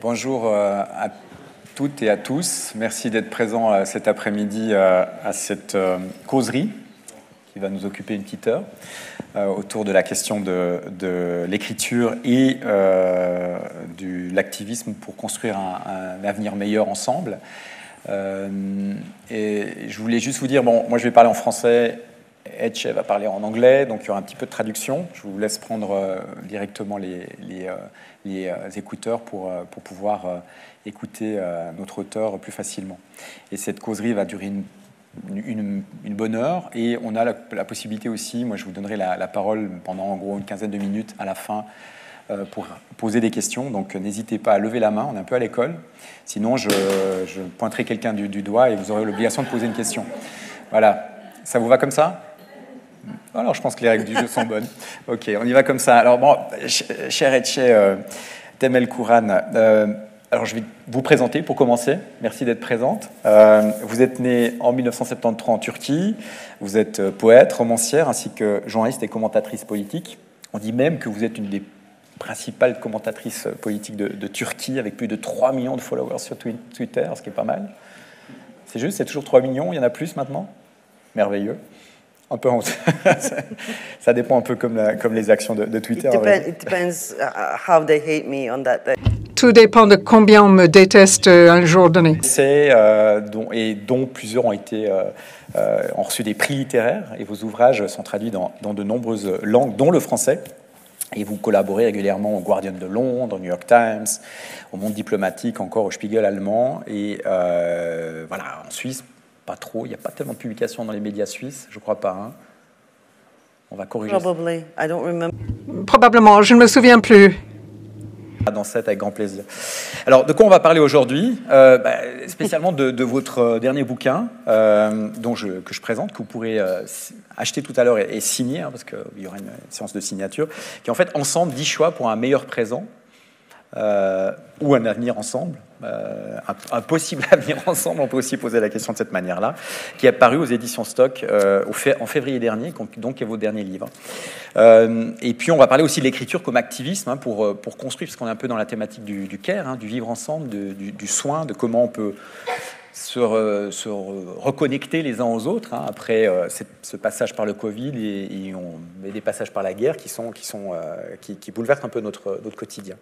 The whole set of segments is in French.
Bonjour à toutes et à tous. Merci d'être présents cet après-midi à cette causerie qui va nous occuper une petite heure autour de la question de l'écriture et de l'activisme pour construire un avenir meilleur ensemble. Et je voulais juste vous dire, bon, moi je vais parler en français, Etche va parler en anglais, donc il y aura un petit peu de traduction. Je vous laisse prendre directement les écouteurs pour pouvoir écouter notre auteur plus facilement. Et cette causerie va durer une bonne heure, et on a la possibilité aussi, moi je vous donnerai la parole pendant en gros une quinzaine de minutes à la fin pour poser des questions, donc n'hésitez pas à lever la main, on est un peu à l'école, sinon je pointerai quelqu'un du doigt et vous aurez l'obligation de poser une question. Voilà, ça vous va comme ça ? Alors je pense que les règles du jeu sont bonnes. Ok, on y va comme ça. Alors bon, cher Etche Temel Kouran, alors je vais vous présenter pour commencer. Merci d'être présente. Vous êtes née en 1973 en Turquie. Vous êtes poète, romancière, ainsi que journaliste et commentatrice politique. On dit même que vous êtes une des principales commentatrices politiques de Turquie, avec plus de 3 millions de followers sur Twitter, ce qui est pas mal. C'est juste, c'est toujours 3 millions, il y en a plus maintenant. Merveilleux. Un peu honte. Ça dépend un peu comme les actions de Twitter. It depends how they hate me on that day. Tout dépend de combien on me déteste un jour donné. Dont plusieurs ont reçu des prix littéraires, et vos ouvrages sont traduits dans de nombreuses langues, dont le français. Et vous collaborez régulièrement au Guardian de Londres, au New York Times, au Monde diplomatique, encore au Spiegel allemand. Et voilà, en Suisse, pas trop. Il n'y a pas tellement de publications dans les médias suisses, je ne crois pas. Hein. On va corriger. Probably. I don't remember. Probablement, je ne me souviens plus. Dans cette, avec grand plaisir. Alors, de quoi on va parler aujourd'hui spécialement de votre dernier bouquin, que je présente, que vous pourrez acheter tout à l'heure et signer, parce qu'il y aura une séance de signature, qui est en fait Ensemble, 10 choix pour un meilleur présent, ou un avenir ensemble, un possible avenir ensemble, on peut aussi poser la question de cette manière-là, qui est paru aux éditions Stock en février dernier, donc est votre dernier livre. Et puis on va parler aussi de l'écriture comme activisme, pour construire, parce qu'on est un peu dans la thématique du care, du vivre ensemble, du soin, de comment on peut se reconnecter les uns aux autres, après ce passage par le Covid et des passages par la guerre qui bouleversent un peu notre quotidien.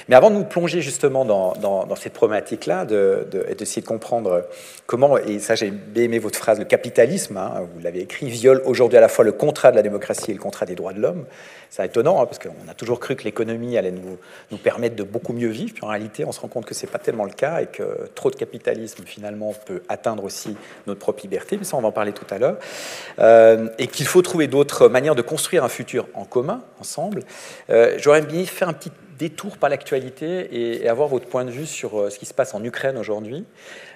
Mais avant de nous plonger justement dans cette problématique-là, et d'essayer de comprendre comment, et ça j'ai bien aimé votre phrase, le capitalisme, vous l'avez écrit, viole aujourd'hui à la fois le contrat de la démocratie et le contrat des droits de l'homme. C'est étonnant, parce qu'on a toujours cru que l'économie allait nous permettre de beaucoup mieux vivre, puis en réalité on se rend compte que c'est pas tellement le cas, et que trop de capitalisme finalement peut atteindre aussi notre propre liberté, mais ça on va en parler tout à l'heure, et qu'il faut trouver d'autres manières de construire un futur en commun, ensemble. J'aurais bien faire un petit détour par l'actualité et avoir votre point de vue sur ce qui se passe en Ukraine aujourd'hui,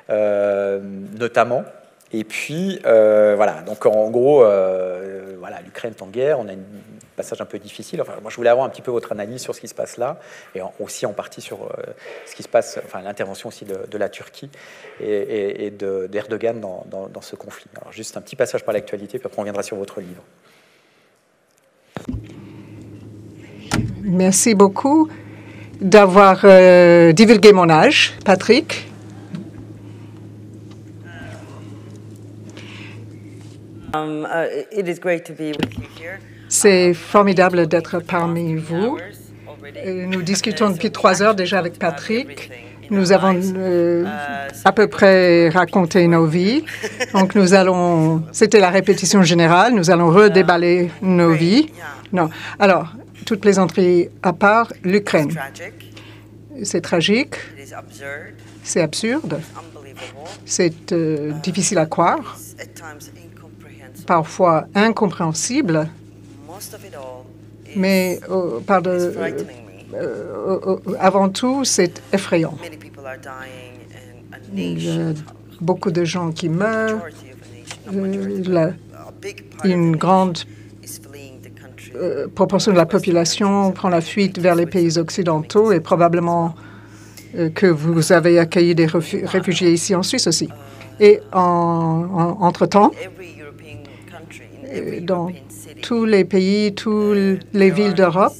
notamment. Et puis, voilà, donc en gros, voilà, l'Ukraine est en guerre, on a un passage un peu difficile. Enfin, moi, je voulais avoir un petit peu votre analyse sur ce qui se passe là, et aussi en partie sur ce qui se passe, enfin, l'intervention aussi de la Turquie et d'Erdogan dans ce conflit. Alors, juste un petit passage par l'actualité, puis après, on reviendra sur votre livre. Merci beaucoup d'avoir divulgué mon âge, Patrick. It is great to be with you here. C'est formidable d'être parmi vous. Nous discutons depuis 3 heures déjà avec Patrick. Nous avons à peu près raconté nos vies. Donc c'était la répétition générale, nous allons redéballer nos vies. Non. Alors, toute plaisanterie à part, l'Ukraine. C'est tragique, c'est absurde, c'est difficile à croire, parfois incompréhensible, mais avant tout, c'est effrayant. Il y a beaucoup de gens qui meurent, une grande proportion de la population prend la fuite vers les pays occidentaux, et probablement que vous avez accueilli des réfugiés ici en Suisse aussi. Et entre-temps, dans tous les pays, toutes les villes d'Europe,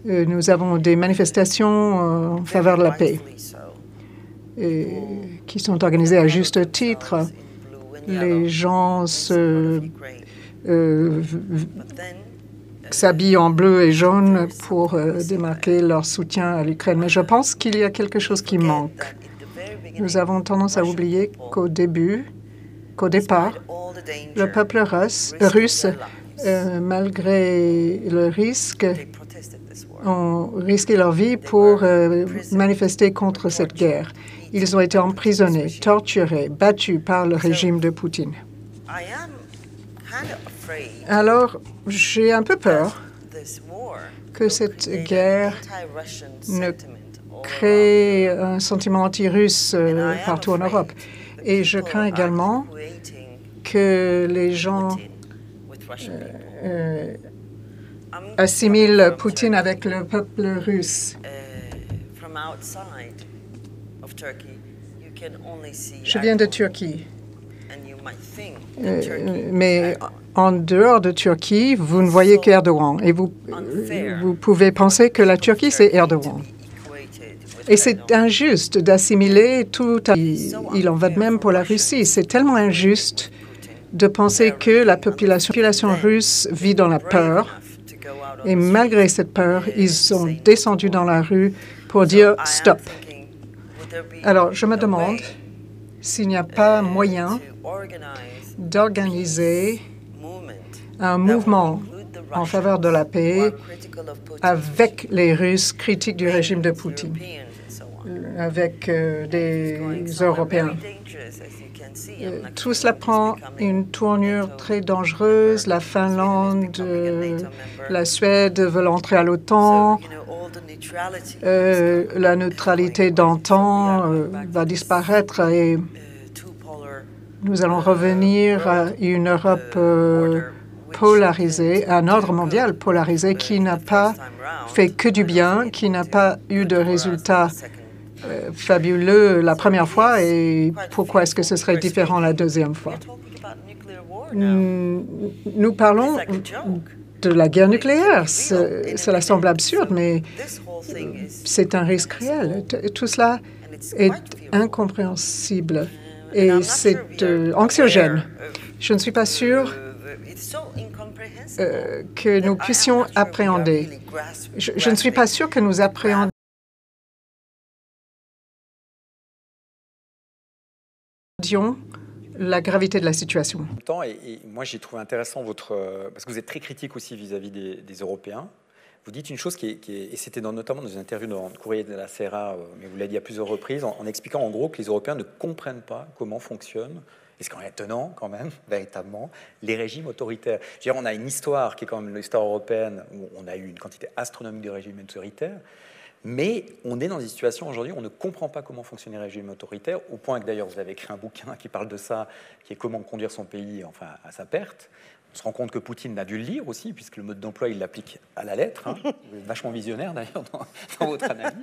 nous avons des manifestations en faveur de la paix qui sont organisées à juste titre. Les gens s'habillent en bleu et jaune pour démarquer leur soutien à l'Ukraine. Mais je pense qu'il y a quelque chose qui manque. Nous avons tendance à oublier qu'au départ, le peuple russe, malgré le risque, ont risqué leur vie pour manifester contre cette guerre. Ils ont été emprisonnés, torturés, battus par le régime de Poutine. Alors, j'ai un peu peur que cette guerre ne crée un sentiment anti-russe partout en Europe. Et je crains également que les gens assimilent Poutine avec le peuple russe. Je viens de Turquie. Mais en dehors de Turquie, vous ne voyez qu'Erdogan. Et vous pouvez penser que la Turquie, c'est Erdogan. Et c'est injuste d'assimiler tout à... Il en va de même pour la Russie. C'est tellement injuste de penser que la population russe vit dans la peur. Et malgré cette peur, ils sont descendus dans la rue pour dire « stop ». Alors, je me demande s'il n'y a pas moyen d'organiser un mouvement en faveur de la paix avec les Russes critiques du régime de Poutine, avec des Européens. Tout cela prend une tournure très dangereuse. La Finlande, la Suède veulent entrer à l'OTAN. La neutralité d'antan va disparaître et nous allons revenir à une Europe polarisée, un ordre mondial polarisé qui n'a pas fait que du bien, qui n'a pas eu de résultats fabuleux la première fois, et pourquoi est-ce que ce serait différent la deuxième fois? Nous parlons de la guerre nucléaire. Cela semble absurde, mais c'est un risque réel. Tout cela est incompréhensible et c'est anxiogène. Je ne suis pas sûre que nous puissions appréhender. Je ne suis pas sûre que nous appréhendions la gravité de la situation. Et moi, j'ai trouvé intéressant parce que vous êtes très critique aussi vis-à-vis des Européens. Vous dites une chose et c'était notamment dans une interview dans le Courrier de la CRA, mais vous l'avez dit à plusieurs reprises, en expliquant en gros que les Européens ne comprennent pas comment fonctionnent, et c'est quand même étonnant, quand même, véritablement, les régimes autoritaires. Je veux dire, on a une histoire qui est quand même l'histoire européenne, où on a eu une quantité astronomique de régimes autoritaires, mais on est dans une situation aujourd'hui où on ne comprend pas comment fonctionnent les régimes autoritaires, au point que d'ailleurs vous avez écrit un bouquin qui parle de ça, qui est comment conduire son pays à sa perte. On se rend compte que Poutine a dû le lire aussi, puisque le mode d'emploi, il l'applique à la lettre. Vous êtes vachement visionnaire d'ailleurs dans votre analyse.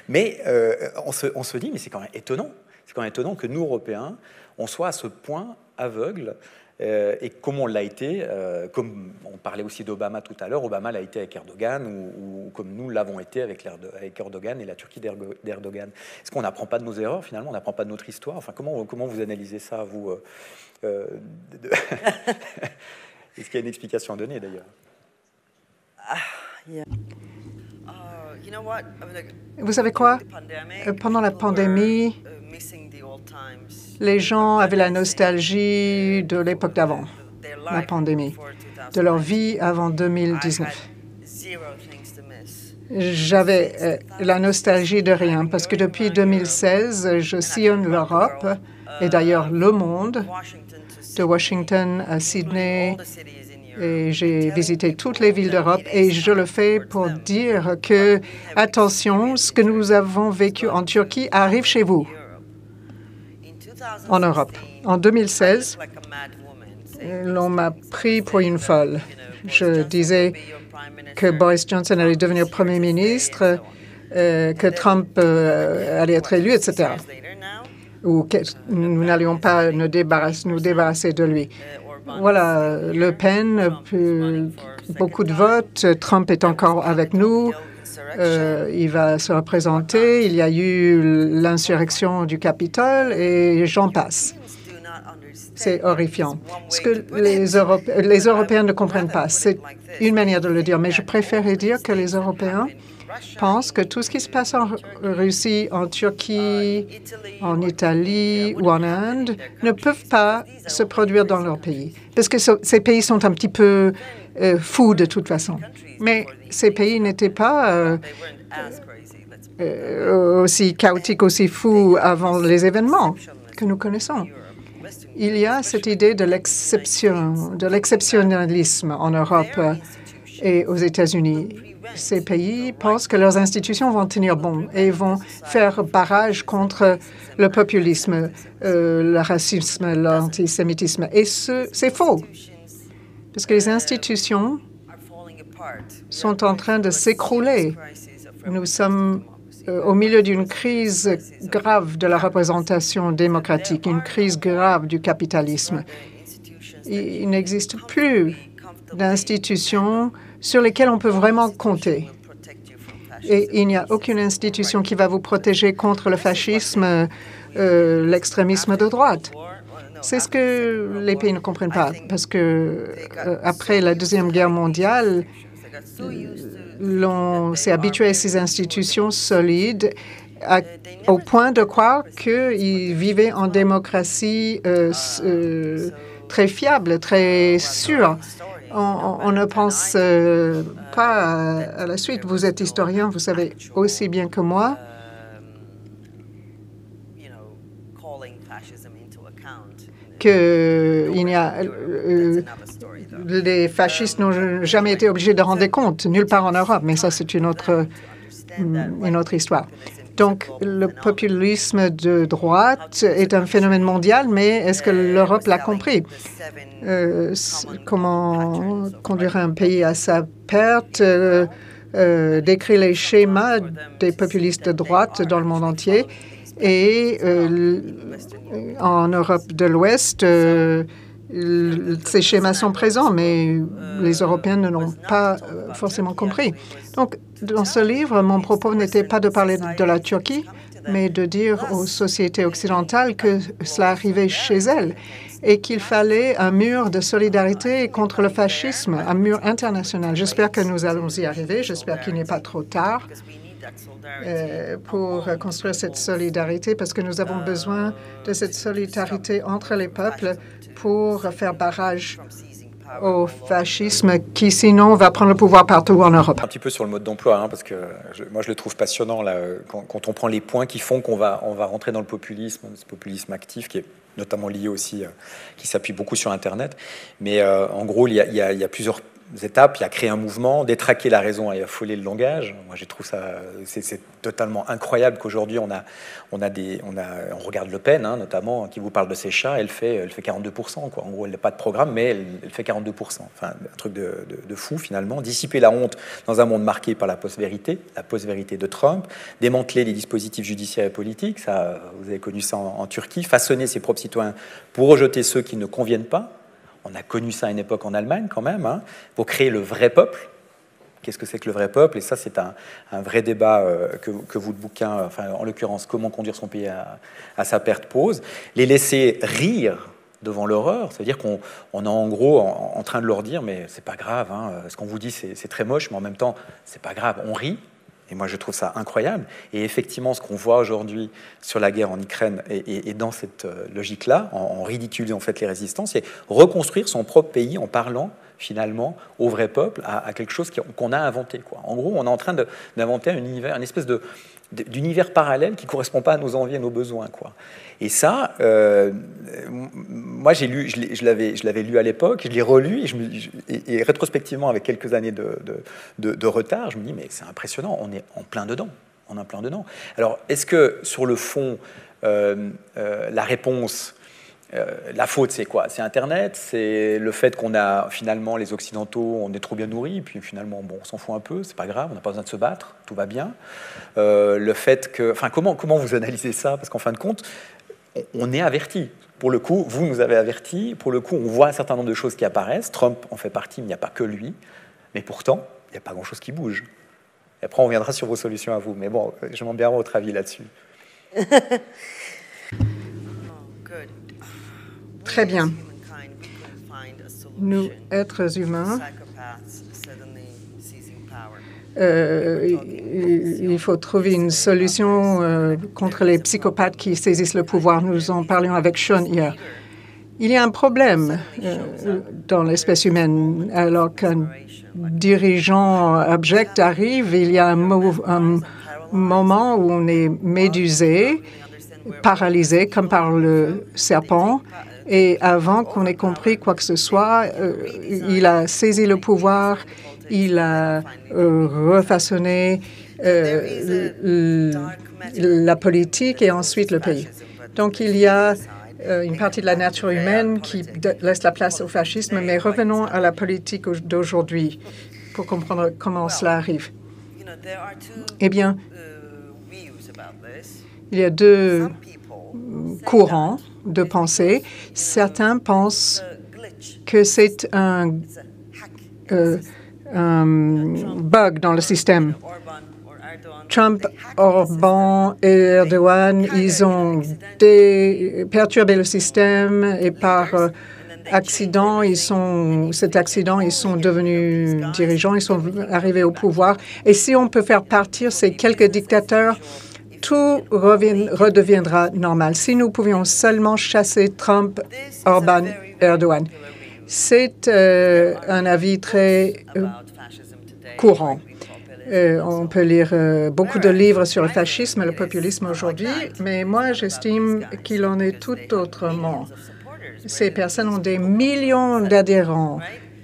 Mais on se dit, mais c'est quand même étonnant. C'est quand même étonnant que nous, Européens, on soit à ce point aveugles. Et comme on l'a été, comme on parlait aussi d'Obama tout à l'heure, Obama l'a été avec Erdogan, ou comme nous l'avons été avec Erdogan et la Turquie d'Erdogan. Est-ce qu'on n'apprend pas de nos erreurs, finalement? On n'apprend pas de notre histoire? Enfin, comment vous analysez ça, vous Est-ce qu'il y a une explication à donner, d'ailleurs? Vous savez quoi? Pendant la pandémie, les gens avaient la nostalgie de l'époque d'avant, la pandémie, de leur vie avant 2019. J'avais la nostalgie de rien, parce que depuis 2016, je sillonne l'Europe, et d'ailleurs le monde, de Washington à Sydney, et j'ai visité toutes les villes d'Europe, et je le fais pour dire que, attention, ce que nous avons vécu en Turquie arrive chez vous, en Europe. En 2016, l'on m'a pris pour une folle. Je disais que Boris Johnson allait devenir Premier ministre, que Trump allait être élu, etc. Ou que nous n'allions pas nous débarrasser de lui. voilà, Le Pen, beaucoup de votes, Trump est encore avec nous, il va se représenter, il y a eu l'insurrection du Capitole et j'en passe. C'est horrifiant. Ce que les Européens ne comprennent pas, c'est une manière de le dire, mais je préférerais dire que les Européens pensent que tout ce qui se passe en Russie, en Turquie, en Italie ou en Inde ne peuvent pas se produire dans leur pays. Parce que ces pays sont un petit peu fous de toute façon. Mais ces pays n'étaient pas aussi chaotiques, aussi fous avant les événements que nous connaissons. Il y a cette idée de l'exceptionnalisme en Europe et aux États-Unis. Ces pays pensent que leurs institutions vont tenir bon et vont faire barrage contre le populisme, le racisme, l'antisémitisme. Et c'est faux, parce que les institutions sont en train de s'écrouler. Nous sommes au milieu d'une crise grave de la représentation démocratique, une crise grave du capitalisme. Il n'existe plus d'institutions sur lesquelles on peut vraiment compter. Et il n'y a aucune institution qui va vous protéger contre le fascisme, l'extrémisme de droite. C'est ce que les pays ne comprennent pas, parce que après la Deuxième Guerre mondiale, l'on s'est habitué à ces institutions solides au point de croire qu'ils vivaient en démocratie très fiable, très sûre. On ne pense pas à la suite. Vous êtes historien, vous savez aussi bien que moi que les fascistes n'ont jamais été obligés de rendre compte, nulle part en Europe, mais ça, c'est une autre histoire. Donc, le populisme de droite est un phénomène mondial, mais est-ce que l'Europe l'a compris? Comment conduire un pays à sa perte, décrire les schémas des populistes de droite dans le monde entier. Et en Europe de l'Ouest, ces schémas sont présents, mais les Européens ne l'ont pas forcément compris. Donc, dans ce livre, mon propos n'était pas de parler de la Turquie, mais de dire aux sociétés occidentales que cela arrivait chez elles et qu'il fallait un mur de solidarité contre le fascisme, un mur international. J'espère que nous allons y arriver. J'espère qu'il n'est pas trop tard pour construire cette solidarité, parce que nous avons besoin de cette solidarité entre les peuples pour faire barrage au fascisme qui, sinon, va prendre le pouvoir partout en Europe. Un petit peu sur le mode d'emploi, parce que moi, je le trouve passionnant là, quand on prend les points qui font qu'on va rentrer dans le populisme, ce populisme actif qui est notamment lié aussi, qui s'appuie beaucoup sur Internet. Mais en gros, il y a plusieurs étapes. Il y a créer un mouvement, détraquer la raison et affoler le langage. Moi, je trouve ça, c'est totalement incroyable qu'aujourd'hui on regarde Le Pen, notamment, qui vous parle de ses chats. Elle fait 42%, quoi. En gros, elle n'a pas de programme, mais elle fait 42%. Enfin, un truc de fou finalement. Dissiper la honte dans un monde marqué par la post-vérité de Trump. Démanteler les dispositifs judiciaires et politiques. Ça, vous avez connu ça en Turquie. Façonner ses propres citoyens pour rejeter ceux qui ne conviennent pas. On a connu ça à une époque en Allemagne, quand même, pour créer le vrai peuple. Qu'est-ce que c'est que le vrai peuple? Et ça, c'est un vrai débat que votre bouquin, enfin, en l'occurrence, Comment conduire son pays à sa perte, pose. Les laisser rire devant l'horreur, c'est-à-dire qu'on est en gros en train de leur dire, mais c'est pas grave, ce qu'on vous dit, c'est très moche, mais en même temps, c'est pas grave, on rit. Et moi, je trouve ça incroyable. Et effectivement, ce qu'on voit aujourd'hui sur la guerre en Ukraine et dans cette logique-là, en ridiculisant en fait les résistants, c'est reconstruire son propre pays en parlant finalement au vrai peuple, à quelque chose qu'on a inventé, quoi. En gros, on est en train d'inventer un univers, une espèce d'univers parallèle qui ne correspond pas à nos envies et nos besoins, quoi. Et ça, moi j'ai lu, je l'avais lu à l'époque, je l'ai relu et rétrospectivement avec quelques années de retard, je me dis mais c'est impressionnant, on est en plein dedans, Alors est-ce que sur le fond, la réponse, la faute c'est quoi? C'est Internet, c'est le fait qu'on a finalement les Occidentaux, on est trop bien nourris, puis finalement bon, on s'en fout un peu, c'est pas grave, on n'a pas besoin de se battre, tout va bien. Le fait que, enfin comment vous analysez ça? Parce qu'en fin de compte, on est averti. Pour le coup, vous nous avez avertis. Pour le coup, on voit un certain nombre de choses qui apparaissent. Trump en fait partie, mais il n'y a pas que lui. Mais pourtant, il n'y a pas grand-chose qui bouge. Et après, on reviendra sur vos solutions à vous. Mais bon, j'aimerais bien avoir votre avis là-dessus. Très bien. Nous, êtres humains, il faut trouver une solution contre les psychopathes qui saisissent le pouvoir. Nous en parlions avec Sean hier. Il y a un problème dans l'espèce humaine. Alors qu'un dirigeant abject arrive, il y a un moment où on est médusé, paralysé comme par le serpent. Et avant qu'on ait compris quoi que ce soit, il a saisi le pouvoir, il a refaçonné la politique et ensuite le pays. Donc il y a une partie de la nature humaine qui laisse la place au fascisme, mais revenons à la politique d'aujourd'hui pour comprendre comment cela arrive. Eh bien, il y a deux courants de pensée. Certains pensent que c'est un bug dans le système. Trump, Orban et Erdogan, ils ont perturbé le système et par accident, ils sont devenus dirigeants, ils sont arrivés au pouvoir. Et si on peut faire partir ces quelques dictateurs, tout redeviendra normal. Si nous pouvions seulement chasser Trump, Orban, Erdogan. C'est un avis très courant. On peut lire beaucoup de livres sur le fascisme et le populisme aujourd'hui, mais moi, j'estime qu'il en est tout autrement. Ces personnes ont des millions d'adhérents.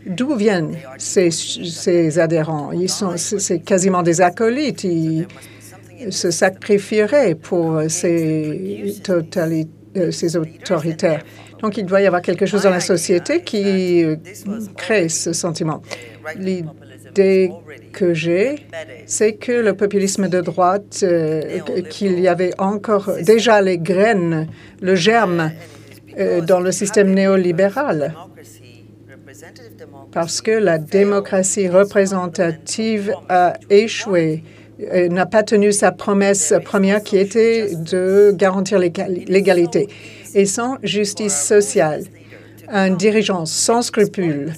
D'où viennent ces adhérents? C'est quasiment des acolytes. Ils se sacrifieraient pour ces autoritaires. Donc, il doit y avoir quelque chose dans la société qui crée ce sentiment. L'idée que j'ai, c'est que le populisme de droite, qu'il y avait encore déjà les graines, le germe dans le système néolibéral, parce que la démocratie représentative a échoué, n'a pas tenu sa promesse première qui était de garantir l'égalité. Et sans justice sociale, un dirigeant sans scrupules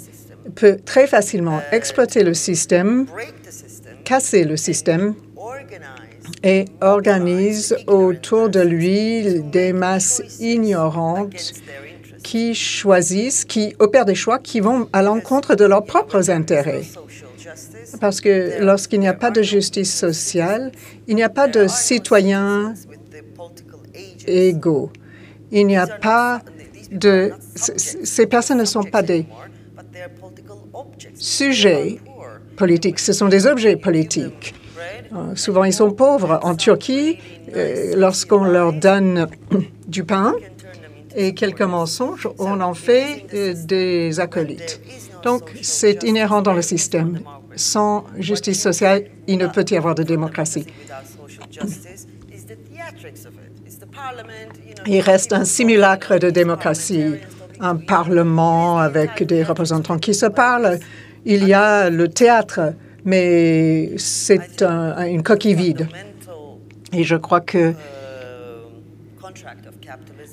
peut très facilement exploiter le système, casser le système et organise autour de lui des masses ignorantes qui choisissent, qui opèrent des choix qui vont à l'encontre de leurs propres intérêts. Parce que lorsqu'il n'y a pas de justice sociale, il n'y a pas de citoyens égaux. Il n'y a pas de... Ces personnes ne sont pas des sujets politiques, ce sont des objets politiques. Souvent, ils sont pauvres. En Turquie, lorsqu'on leur donne du pain et quelques mensonges, on en fait des acolytes. Donc, c'est inhérent dans le système. Sans justice sociale, il ne peut y avoir de démocratie. Il reste un simulacre de démocratie, un parlement avec des représentants qui se parlent. Il y a le théâtre, mais c'est une coquille vide. Et je crois que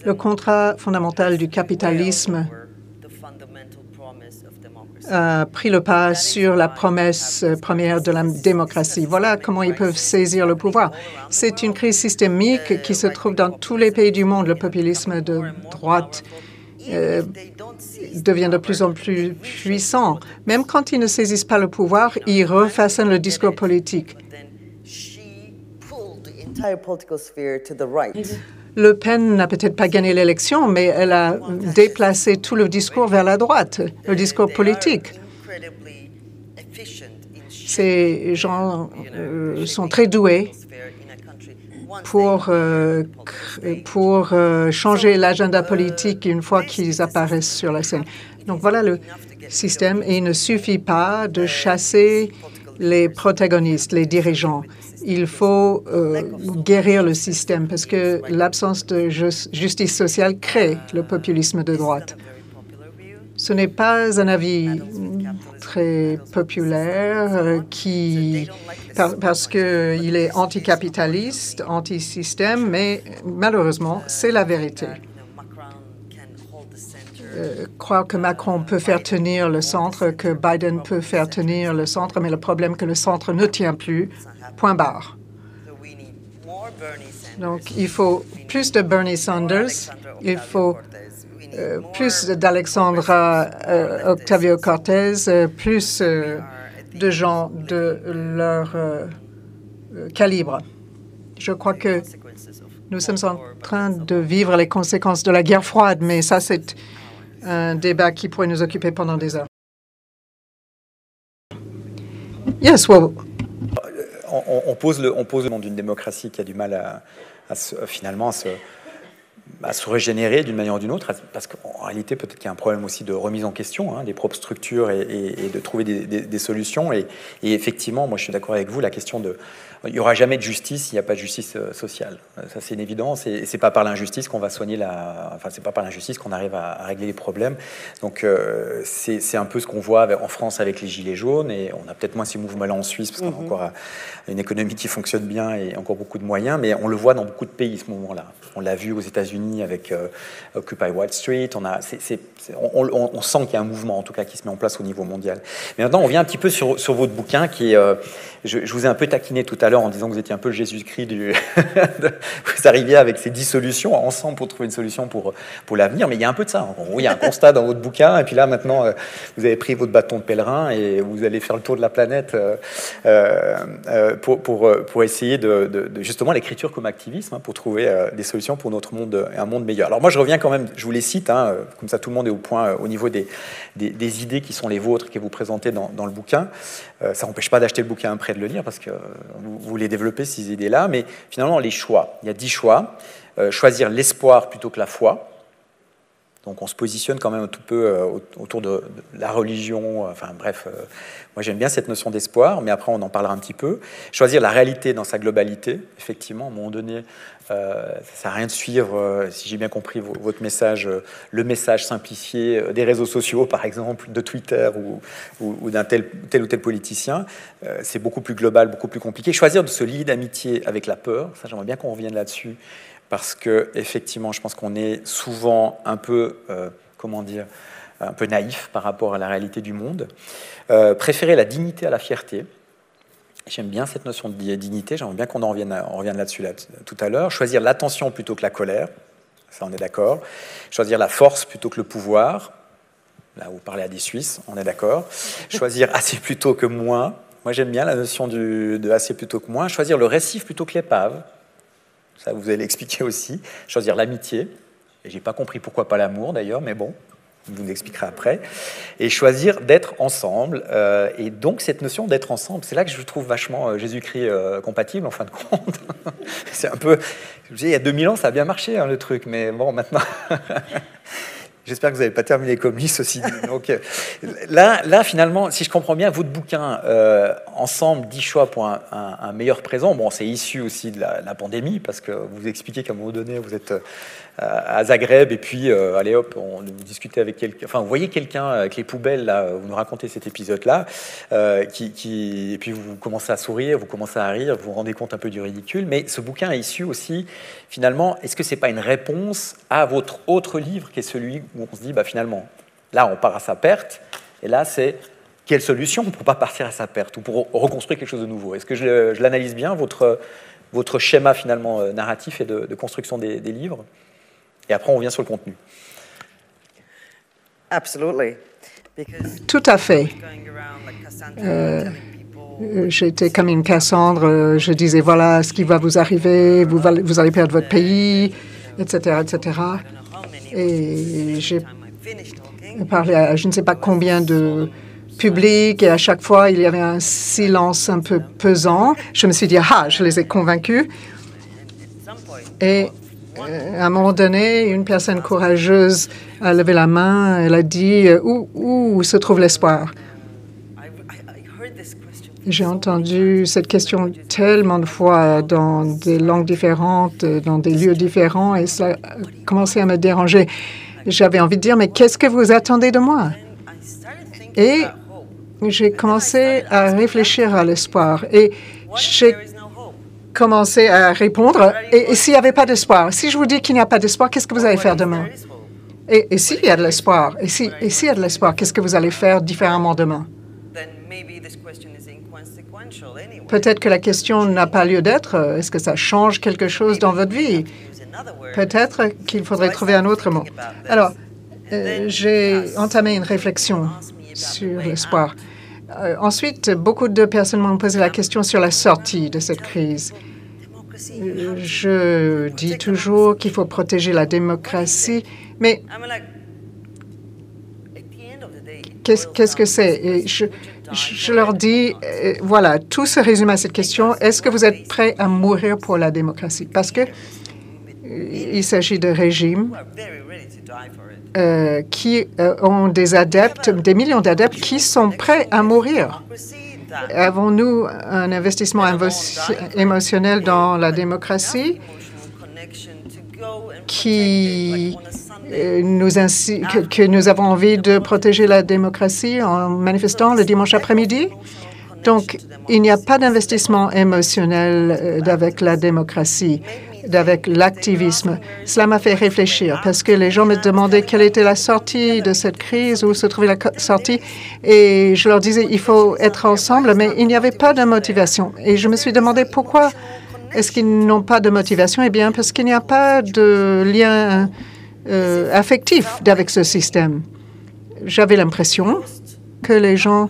le contrat fondamental du capitalisme a pris le pas sur la promesse première de la démocratie. Voilà comment ils peuvent saisir le pouvoir. C'est une crise systémique qui se trouve dans tous les pays du monde. Le populisme de droite devient de plus en plus puissant. Même quand ils ne saisissent pas le pouvoir, ils refaçonnent le discours politique. Le Pen n'a peut-être pas gagné l'élection, mais elle a déplacé tout le discours vers la droite, le discours politique. Ces gens sont très doués pour changer l'agenda politique une fois qu'ils apparaissent sur la scène. Donc voilà le système, et il ne suffit pas de chasser les protagonistes, les dirigeants. Il faut guérir le système parce que l'absence de justice sociale crée le populisme de droite. Ce n'est pas un avis très populaire parce qu'il est anticapitaliste, anti-système, mais malheureusement, c'est la vérité. Croire que Macron peut faire tenir le centre, que Biden peut faire tenir le centre, mais le problème est que le centre ne tient plus, point barre. Donc, il faut plus de Bernie Sanders, il faut plus d'Alexandra Ocasio-Cortez, plus de gens de leur calibre. Je crois que nous sommes en train de vivre les conséquences de la guerre froide, mais ça, c'est un débat qui pourrait nous occuper pendant des heures. Yes, well. On pose le nom d'une démocratie qui a du mal finalement à se régénérer d'une manière ou d'une autre, parce qu'en réalité, peut-être qu'il y a un problème aussi de remise en question des propres structures et de trouver des solutions. Et effectivement, moi, je suis d'accord avec vous, la question de... Il n'y aura jamais de justice s'il n'y a pas de justice sociale. Ça, c'est une évidence. Et c'est pas par l'injustice qu'on va soigner Enfin, c'est pas par l'injustice qu'on arrive à régler les problèmes. Donc, c'est un peu ce qu'on voit en France avec les Gilets jaunes. Et on a peut-être moins ces mouvements-là en Suisse, parce qu'on a encore une économie qui fonctionne bien et encore beaucoup de moyens. Mais on le voit dans beaucoup de pays, ce mouvement-là. On l'a vu aux États-Unis avec Occupy Wall Street. On sent qu'il y a un mouvement, en tout cas, qui se met en place au niveau mondial. Mais maintenant, on vient un petit peu sur votre bouquin qui est... Je vous ai un peu taquiné tout à l'heure en disant que vous étiez un peu le Jésus-Christ vous arriviez avec ces 10 solutions ensemble pour trouver une solution pour l'avenir, mais il y a un peu de ça. En gros, il y a un constat dans votre bouquin, et puis là, maintenant, vous avez pris votre bâton de pèlerin et vous allez faire le tour de la planète pour essayer de justement l'écriture comme activisme, pour trouver des solutions pour notre monde et un monde meilleur. Alors moi, je reviens quand même, je vous les cite, comme ça tout le monde est au point au niveau des idées qui sont les vôtres, que vous présentez dans le bouquin. Ça n'empêche pas d'acheter le bouquin après de le lire, parce que vous les développez, ces idées-là, mais finalement, les choix. Il y a 10 choix. Choisir l'espoir plutôt que la foi. Donc, on se positionne quand même un tout peu autour de la religion. Enfin, bref, moi, j'aime bien cette notion d'espoir, mais après, on en parlera un petit peu. Choisir la réalité dans sa globalité. Effectivement, à un moment donné, ça ne sert à rien de suivre, si j'ai bien compris votre message, le message simplifié des réseaux sociaux, par exemple, de Twitter ou d'un tel ou tel politicien. C'est beaucoup plus global, beaucoup plus compliqué. Choisir de se lier d'amitié avec la peur. Ça, j'aimerais bien qu'on revienne là-dessus. Parce que effectivement, je pense qu'on est souvent un peu, un peu naïf par rapport à la réalité du monde. Préférer la dignité à la fierté. J'aime bien cette notion de dignité. J'aimerais bien qu'on en revienne là-dessus tout à l'heure. Choisir l'attention plutôt que la colère. Ça, on est d'accord. Choisir la force plutôt que le pouvoir. Là, vous parlez à des Suisses, on est d'accord. Choisir assez plutôt que moins. Moi, j'aime bien la notion de assez plutôt que moins. Choisir le récif plutôt que l'épave. Ça, vous allez l'expliquer aussi. Choisir l'amitié. Et j'ai pas compris pourquoi pas l'amour, d'ailleurs, mais bon, vous nous expliquerez après. Et choisir d'être ensemble. Et donc, cette notion d'être ensemble, c'est là que je trouve vachement Jésus-Christ compatible, en fin de compte. C'est un peu... Je me disais, il y a 2000 ans, ça a bien marché, le truc. Mais bon, maintenant... J'espère que vous n'avez pas terminé comme lui, ceci dit. Donc, là, finalement, si je comprends bien, votre bouquin, Ensemble, 10 choix pour un meilleur présent, bon, c'est issu aussi de la pandémie, parce que vous expliquez qu'à un moment donné, vous êtes à Zagreb, et puis, allez hop, vous discutez avec quelqu'un, enfin, vous voyez quelqu'un avec les poubelles, là, vous nous racontez cet épisode-là, et puis vous commencez à sourire, vous commencez à rire, vous vous rendez compte un peu du ridicule, mais ce bouquin est issu aussi, finalement, est-ce que c'est pas une réponse à votre autre livre, qui est celui où on se dit, finalement, là, on part à sa perte, et là, c'est quelle solution pour ne pas partir à sa perte, ou pour reconstruire quelque chose de nouveau. Est-ce que je l'analyse bien, votre schéma, finalement, narratif et de construction des livres? Et après, on revient sur le contenu. Tout à fait. J'étais comme une Cassandre. Je disais, voilà ce qui va vous arriver, vous allez perdre votre pays, etc., etc. Et j'ai parlé à je ne sais pas combien de publics, et à chaque fois, il y avait un silence un peu pesant. Je me suis dit, je les ai convaincus. Et à un moment donné, une personne courageuse a levé la main, elle a dit, où se trouve l'espoir? J'ai entendu cette question tellement de fois dans des langues différentes, dans des lieux différents, et ça a commencé à me déranger. J'avais envie de dire, mais qu'est-ce que vous attendez de moi? Et j'ai commencé à réfléchir à l'espoir. Et j'ai commencé à répondre, et s'il n'y avait pas d'espoir? Si je vous dis qu'il n'y a pas d'espoir, qu'est-ce que vous allez faire demain? Et s'il y a de l'espoir? Et s'il y a de l'espoir, qu'est-ce que vous allez faire différemment demain? Peut-être que la question n'a pas lieu d'être. Est-ce que ça change quelque chose dans votre vie? Peut-être qu'il faudrait trouver un autre mot. Alors, j'ai entamé une réflexion sur l'espoir. Ensuite, beaucoup de personnes m'ont posé la question sur la sortie de cette crise. Je dis toujours qu'il faut protéger la démocratie, mais qu'est-ce que c'est? Et je leur dis, voilà, tout se résume à cette question. Est-ce que vous êtes prêts à mourir pour la démocratie? Parce que il s'agit de régimes qui ont des adeptes, des millions d'adeptes qui sont prêts à mourir. Avons-nous un investissement émotionnel dans la démocratie que nous avons envie de protéger la démocratie en manifestant le dimanche après-midi? Donc, il n'y a pas d'investissement émotionnel avec la démocratie, avec l'activisme. Cela m'a fait réfléchir parce que les gens me demandaient quelle était la sortie de cette crise, où se trouvait la sortie, et je leur disais il faut être ensemble, mais il n'y avait pas de motivation. Et je me suis demandé pourquoi est-ce qu'ils n'ont pas de motivation? Eh bien, parce qu'il n'y a pas de lien affectif avec ce système. J'avais l'impression que les gens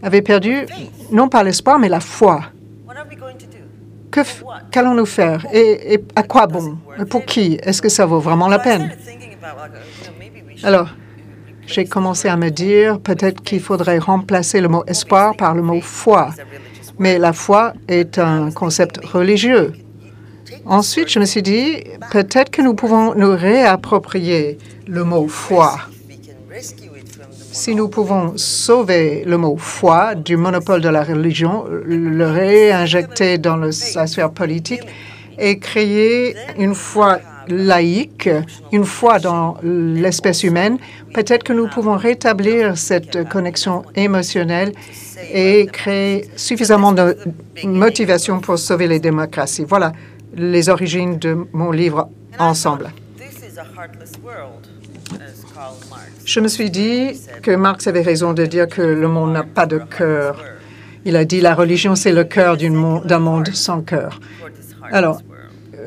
avaient perdu non pas l'espoir, mais la foi. Qu'allons-nous faire et à quoi bon? Pour qui? Est-ce que ça vaut vraiment la peine? Alors, j'ai commencé à me dire peut-être qu'il faudrait remplacer le mot espoir par le mot foi. Mais la foi est un concept religieux. Ensuite, je me suis dit peut-être que nous pouvons nous réapproprier le mot foi. Si nous pouvons sauver le mot foi du monopole de la religion, le réinjecter dans la sphère politique et créer une foi laïque, une foi dans l'espèce humaine, peut-être que nous pouvons rétablir cette connexion émotionnelle et créer suffisamment de motivation pour sauver les démocraties. Voilà les origines de mon livre Ensemble. Je me suis dit que Marx avait raison de dire que le monde n'a pas de cœur. Il a dit la religion, c'est le cœur d'un monde sans cœur. Alors,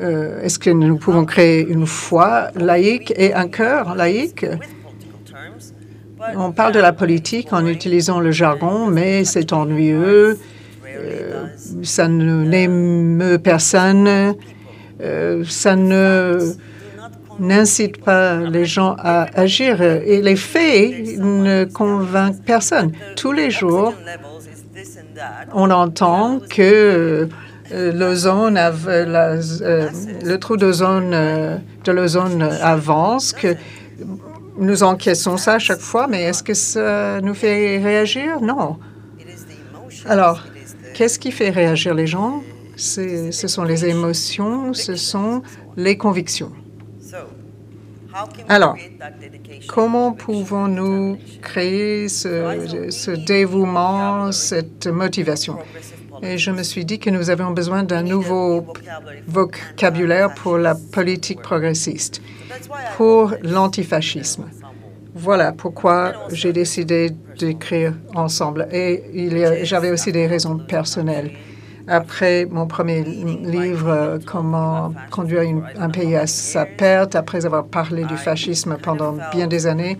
est-ce que nous pouvons créer une foi laïque et un cœur laïque? On parle de la politique en utilisant le jargon, mais c'est ennuyeux. Ça n'émeut personne. Ça n'incite pas les gens à agir. Et les faits ne convainquent personne. Tous les jours, on entend que le trou de l'ozone avance, que nous encaissons ça à chaque fois, mais est-ce que ça nous fait réagir? Non. Alors, qu'est-ce qui fait réagir les gens? Ce sont les émotions, ce sont les convictions. Alors, comment pouvons-nous créer ce dévouement, cette motivation? Et je me suis dit que nous avions besoin d'un nouveau vocabulaire pour la politique progressiste, pour l'antifascisme. Voilà pourquoi j'ai décidé d'écrire Ensemble. Et j'avais aussi des raisons personnelles. Après mon premier livre, Comment conduire un pays à sa perte, après avoir parlé du fascisme pendant bien des années,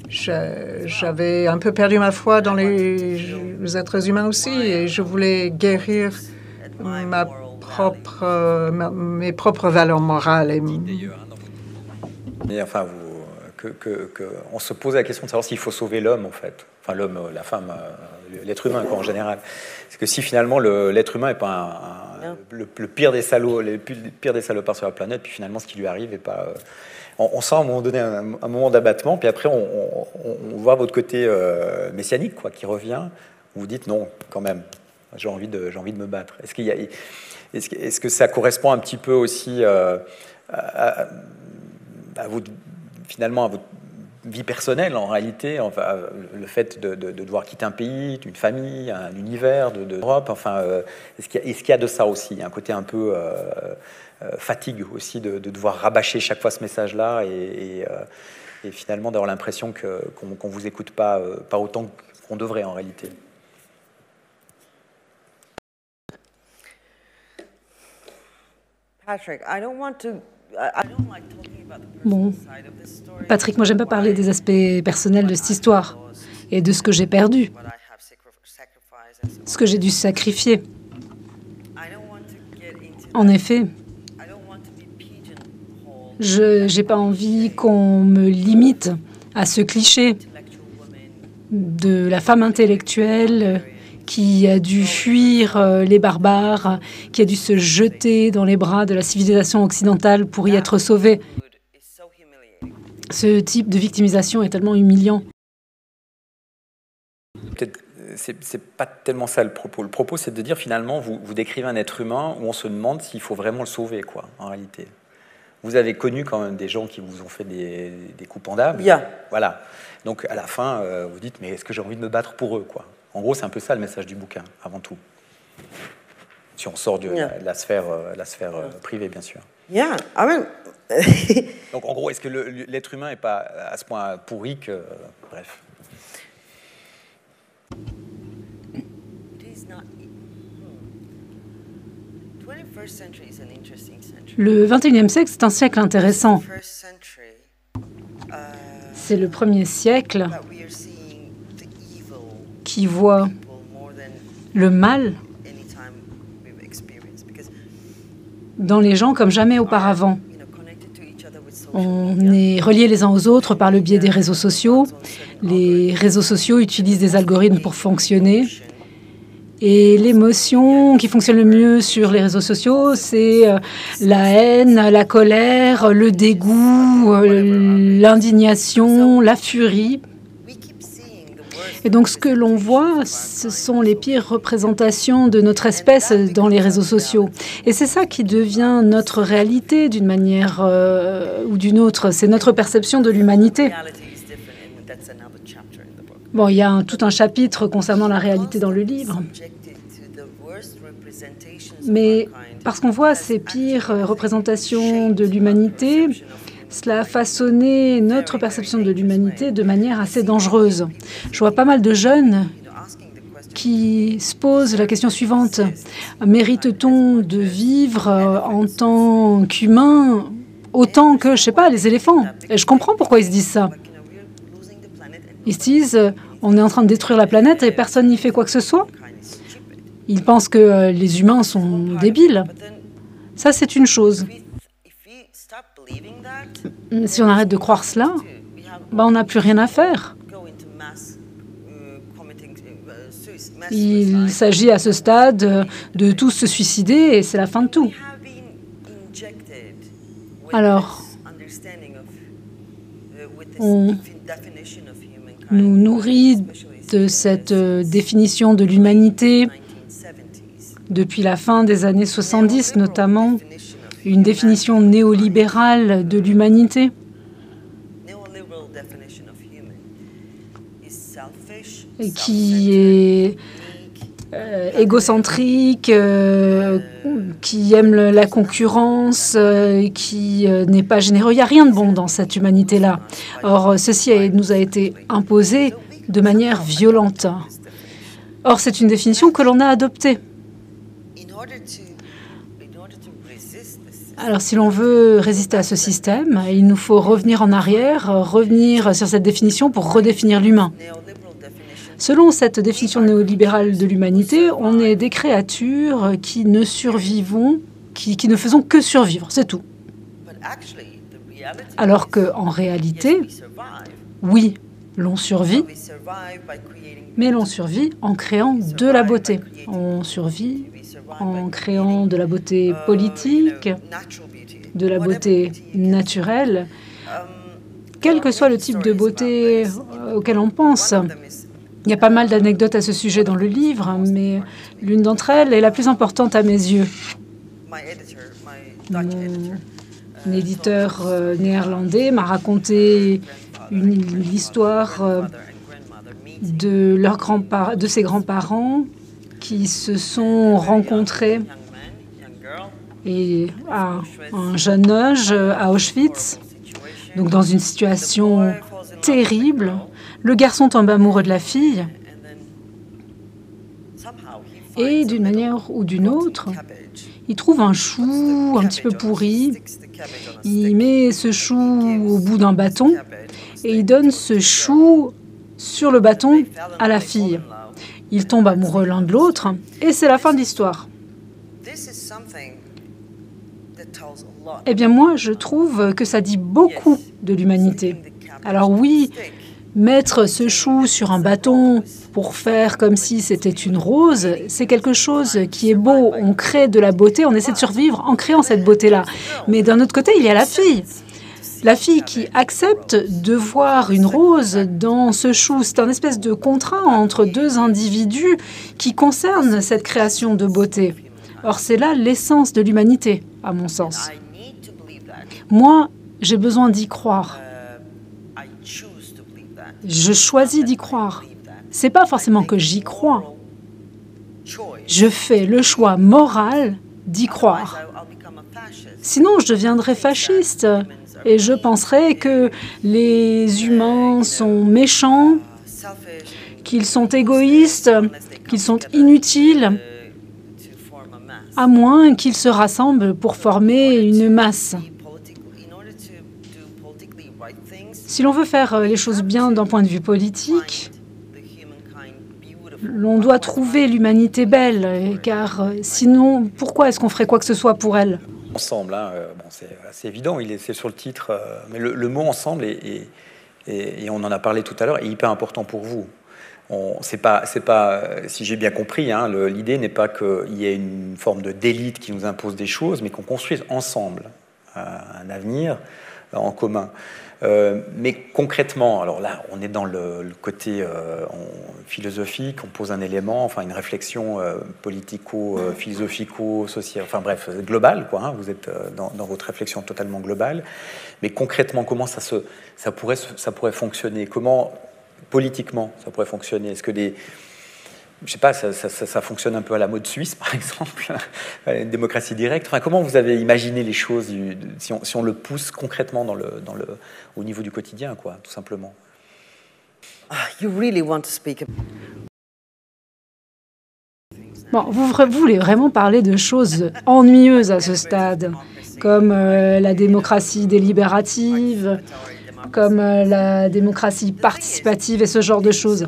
j'avais un peu perdu ma foi dans les êtres humains aussi, et je voulais guérir mes propres valeurs morales. Et enfin, on se pose la question de savoir s'il faut sauver l'homme, en fait. Enfin, l'homme, la femme, l'être humain, quoi, en général. Parce que si finalement l'être humain n'est pas le pire des salauds, le pire des salopards sur la planète, puis finalement ce qui lui arrive n'est pas... on sent à un moment donné un moment d'abattement, puis après on voit votre côté messianique, quoi, qui revient. Vous dites non, quand même, j'ai envie de me battre. Est-ce que ça correspond un petit peu aussi finalement à votre vie personnelle en réalité, enfin, le fait de devoir quitter un pays, une famille, un univers, d'Europe, enfin, est-ce qu'il y a de ça aussi? Il y a un côté un peu fatigue aussi de devoir rabâcher chaque fois ce message-là et finalement d'avoir l'impression qu'on ne vous écoute pas autant qu'on devrait en réalité. Bon, Patrick, moi j'aime pas parler des aspects personnels de cette histoire et de ce que j'ai perdu, ce que j'ai dû sacrifier. En effet, je n'ai pas envie qu'on me limite à ce cliché de la femme intellectuelle qui a dû fuir les barbares, qui a dû se jeter dans les bras de la civilisation occidentale pour y être sauvée. Ce type de victimisation est tellement humiliant. Peut-être, c'est pas tellement ça le propos. Le propos, c'est de dire finalement, vous décrivez un être humain où on se demande s'il faut vraiment le sauver, quoi, en réalité. Vous avez connu quand même des gens qui vous ont fait des coups pendables. Yeah. Voilà. Donc à la fin, vous dites, mais est-ce que j'ai envie de me battre pour eux, quoi? En gros, c'est un peu ça le message du bouquin, avant tout. Si on sort de la sphère privée, bien sûr. Yeah, I mean... Donc en gros, est-ce que l'être humain n'est pas à ce point pourri que... Bref. Le 21e siècle, c'est un siècle intéressant. C'est le premier siècle qui voit le mal dans les gens comme jamais auparavant. On est reliés les uns aux autres par le biais des réseaux sociaux. Les réseaux sociaux utilisent des algorithmes pour fonctionner. Et l'émotion qui fonctionne le mieux sur les réseaux sociaux, c'est la haine, la colère, le dégoût, l'indignation, la furie. Et donc ce que l'on voit, ce sont les pires représentations de notre espèce dans les réseaux sociaux. Et c'est ça qui devient notre réalité d'une manière ou d'une autre. C'est notre perception de l'humanité. Bon, il y a tout un chapitre concernant la réalité dans le livre. Mais parce qu'on voit ces pires représentations de l'humanité, cela a façonné notre perception de l'humanité de manière assez dangereuse. Je vois pas mal de jeunes qui se posent la question suivante. Mérite-t-on de vivre en tant qu'humain autant que, je sais pas, les éléphants? Et je comprends pourquoi ils se disent ça. Ils se disent, on est en train de détruire la planète et personne n'y fait quoi que ce soit. Ils pensent que les humains sont débiles. Ça, c'est une chose. Si on arrête de croire cela, on n'a plus rien à faire. Il s'agit à ce stade de tous se suicider et c'est la fin de tout. Alors, on nous nourrit de cette définition de l'humanité depuis la fin des années 70 notamment, une définition néolibérale de l'humanité. Qui est égocentrique, qui aime la concurrence, qui n'est pas généreux. Il n'y a rien de bon dans cette humanité-là. Or, ceci nous a été imposé de manière violente. Or, c'est une définition que l'on a adoptée. Alors, si l'on veut résister à ce système, il nous faut revenir en arrière, revenir sur cette définition pour redéfinir l'humain. Selon cette définition néolibérale de l'humanité, on est des créatures qui ne survivons, qui ne faisons que survivre, c'est tout. Alors qu'en réalité, oui, l'on survit, mais l'on survit en créant de la beauté. On survit en créant de la beauté politique, de la beauté naturelle, quel que soit le type de beauté auquel on pense. Il y a pas mal d'anecdotes à ce sujet dans le livre, mais l'une d'entre elles est la plus importante à mes yeux. Mon éditeur néerlandais m'a raconté l'histoire de ses grands-parents qui se sont rencontrés à un jeune âge à Auschwitz, donc dans une situation terrible. Le garçon tombe amoureux de la fille et d'une manière ou d'une autre, il trouve un chou un petit peu pourri, il met ce chou au bout d'un bâton et il donne ce chou sur le bâton à la fille. Ils tombent amoureux l'un de l'autre et c'est la fin de l'histoire. Eh bien moi, je trouve que ça dit beaucoup de l'humanité. Alors oui, mettre ce chou sur un bâton pour faire comme si c'était une rose, c'est quelque chose qui est beau. On crée de la beauté, on essaie de survivre en créant cette beauté-là. Mais d'un autre côté, il y a la fille. La fille qui accepte de voir une rose dans ce chou. C'est un espèce de contrat entre deux individus qui concerne cette création de beauté. Or, c'est là l'essence de l'humanité, à mon sens. Moi, j'ai besoin d'y croire. Je choisis d'y croire. C'est pas forcément que j'y crois. Je fais le choix moral d'y croire. Sinon, je deviendrais fasciste et je penserais que les humains sont méchants, qu'ils sont égoïstes, qu'ils sont inutiles, à moins qu'ils se rassemblent pour former une masse. Si l'on veut faire les choses bien d'un point de vue politique, l'on doit trouver l'humanité belle, car sinon, pourquoi est-ce qu'on ferait quoi que ce soit pour elle? Ensemble, hein, bon, c'est assez évident, c'est sur le titre, mais le mot ensemble, et on en a parlé tout à l'heure, est hyper important pour vous. C'est pas, si j'ai bien compris, hein, l'idée n'est pas qu'il y ait une forme d'élite qui nous impose des choses, mais qu'on construise ensemble un avenir en commun. Mais concrètement, alors là, on est dans le côté philosophique, on pose un élément, enfin une réflexion politico-philosophico-sociale, enfin bref, globale, quoi. Hein, vous êtes dans votre réflexion totalement globale. Mais concrètement, comment ça pourrait fonctionner? Comment politiquement ça pourrait fonctionner? Est-ce que je sais pas, ça fonctionne un peu à la mode suisse, par exemple, une démocratie directe. Enfin, comment vous avez imaginé les choses si on le pousse concrètement au niveau du quotidien, quoi, tout simplement? Bon, vous voulez vraiment parler de choses ennuyeuses à ce stade, comme la démocratie délibérative, comme la démocratie participative et ce genre de choses.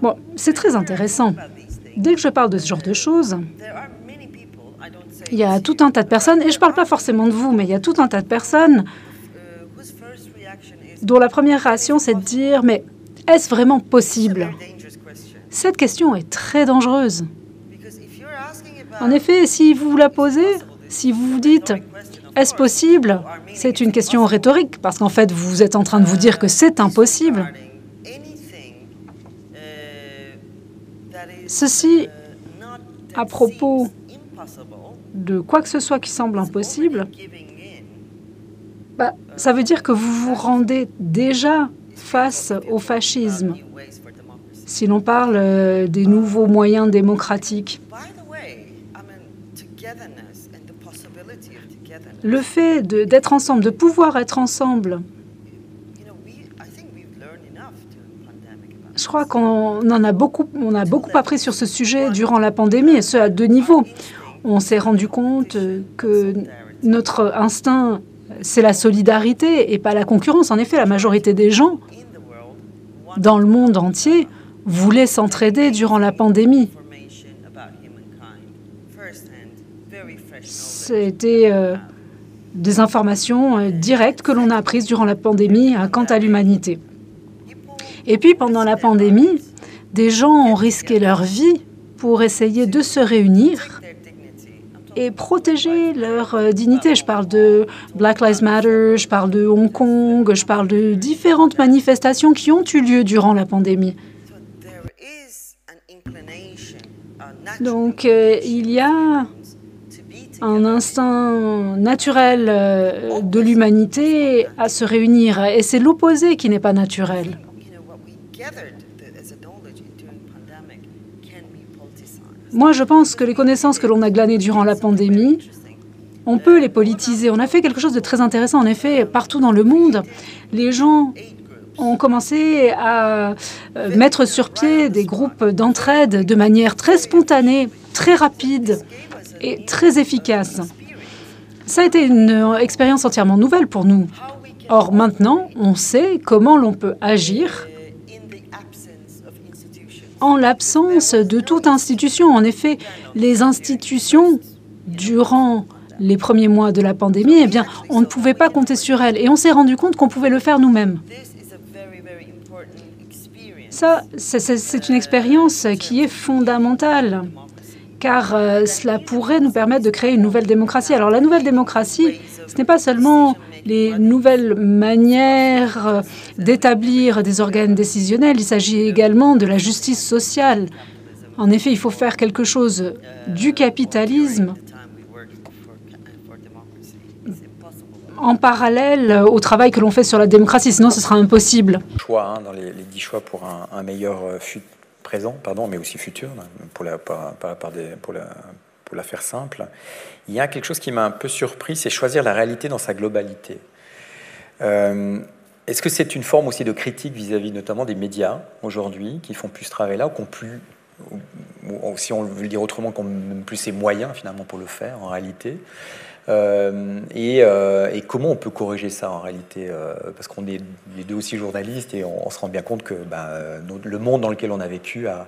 Bon, c'est très intéressant. Dès que je parle de ce genre de choses, il y a tout un tas de personnes, et je ne parle pas forcément de vous, mais il y a tout un tas de personnes dont la première réaction, c'est de dire « Mais est-ce vraiment possible ?» Cette question est très dangereuse. En effet, si vous vous la posez, si vous vous dites « Est-ce possible ?» c'est une question rhétorique, parce qu'en fait, vous êtes en train de vous dire que c'est impossible. Ceci, à propos de quoi que ce soit qui semble impossible, ça veut dire que vous vous rendez déjà face au fascisme, si l'on parle des nouveaux moyens démocratiques. Le fait d'être ensemble, de pouvoir être ensemble, je crois qu'on a beaucoup appris sur ce sujet durant la pandémie, et ce à deux niveaux. On s'est rendu compte que notre instinct, c'est la solidarité et pas la concurrence. En effet, la majorité des gens dans le monde entier voulaient s'entraider durant la pandémie. C'était des informations directes que l'on a apprises durant la pandémie quant à l'humanité. Et puis, pendant la pandémie, des gens ont risqué leur vie pour essayer de se réunir et protéger leur dignité. Je parle de Black Lives Matter, je parle de Hong Kong, je parle de différentes manifestations qui ont eu lieu durant la pandémie. Donc, il y a un instinct naturel de l'humanité à se réunir, et c'est l'opposé qui n'est pas naturel. Moi, je pense que les connaissances que l'on a glanées durant la pandémie, on peut les politiser. On a fait quelque chose de très intéressant. En effet, partout dans le monde, les gens ont commencé à mettre sur pied des groupes d'entraide de manière très spontanée, très rapide et très efficace. Ça a été une expérience entièrement nouvelle pour nous. Or, maintenant, on sait comment l'on peut agir en l'absence de toute institution. En effet, les institutions, durant les premiers mois de la pandémie, eh bien, on ne pouvait pas compter sur elles. Et on s'est rendu compte qu'on pouvait le faire nous-mêmes. Ça, c'est une expérience qui est fondamentale, car cela pourrait nous permettre de créer une nouvelle démocratie. Alors, la nouvelle démocratie, ce n'est pas seulement les nouvelles manières d'établir des organes décisionnels, il s'agit également de la justice sociale. En effet, il faut faire quelque chose du capitalisme en parallèle au travail que l'on fait sur la démocratie, sinon ce sera impossible. Choix, dans les 10 choix pour un meilleur présent, mais aussi futur, pour la faire simple. Il y a quelque chose qui m'a un peu surpris, c'est choisir la réalité dans sa globalité. Est-ce que c'est une forme aussi de critique vis-à-vis notamment des médias aujourd'hui, qui font plus ce travail-là, ou qui ont plus, ou si on veut le dire autrement, qui ont même plus ces moyens finalement pour le faire en réalité? Et comment on peut corriger ça en réalité, parce qu'on est les deux aussi journalistes et on se rend bien compte que le monde dans lequel on a vécu a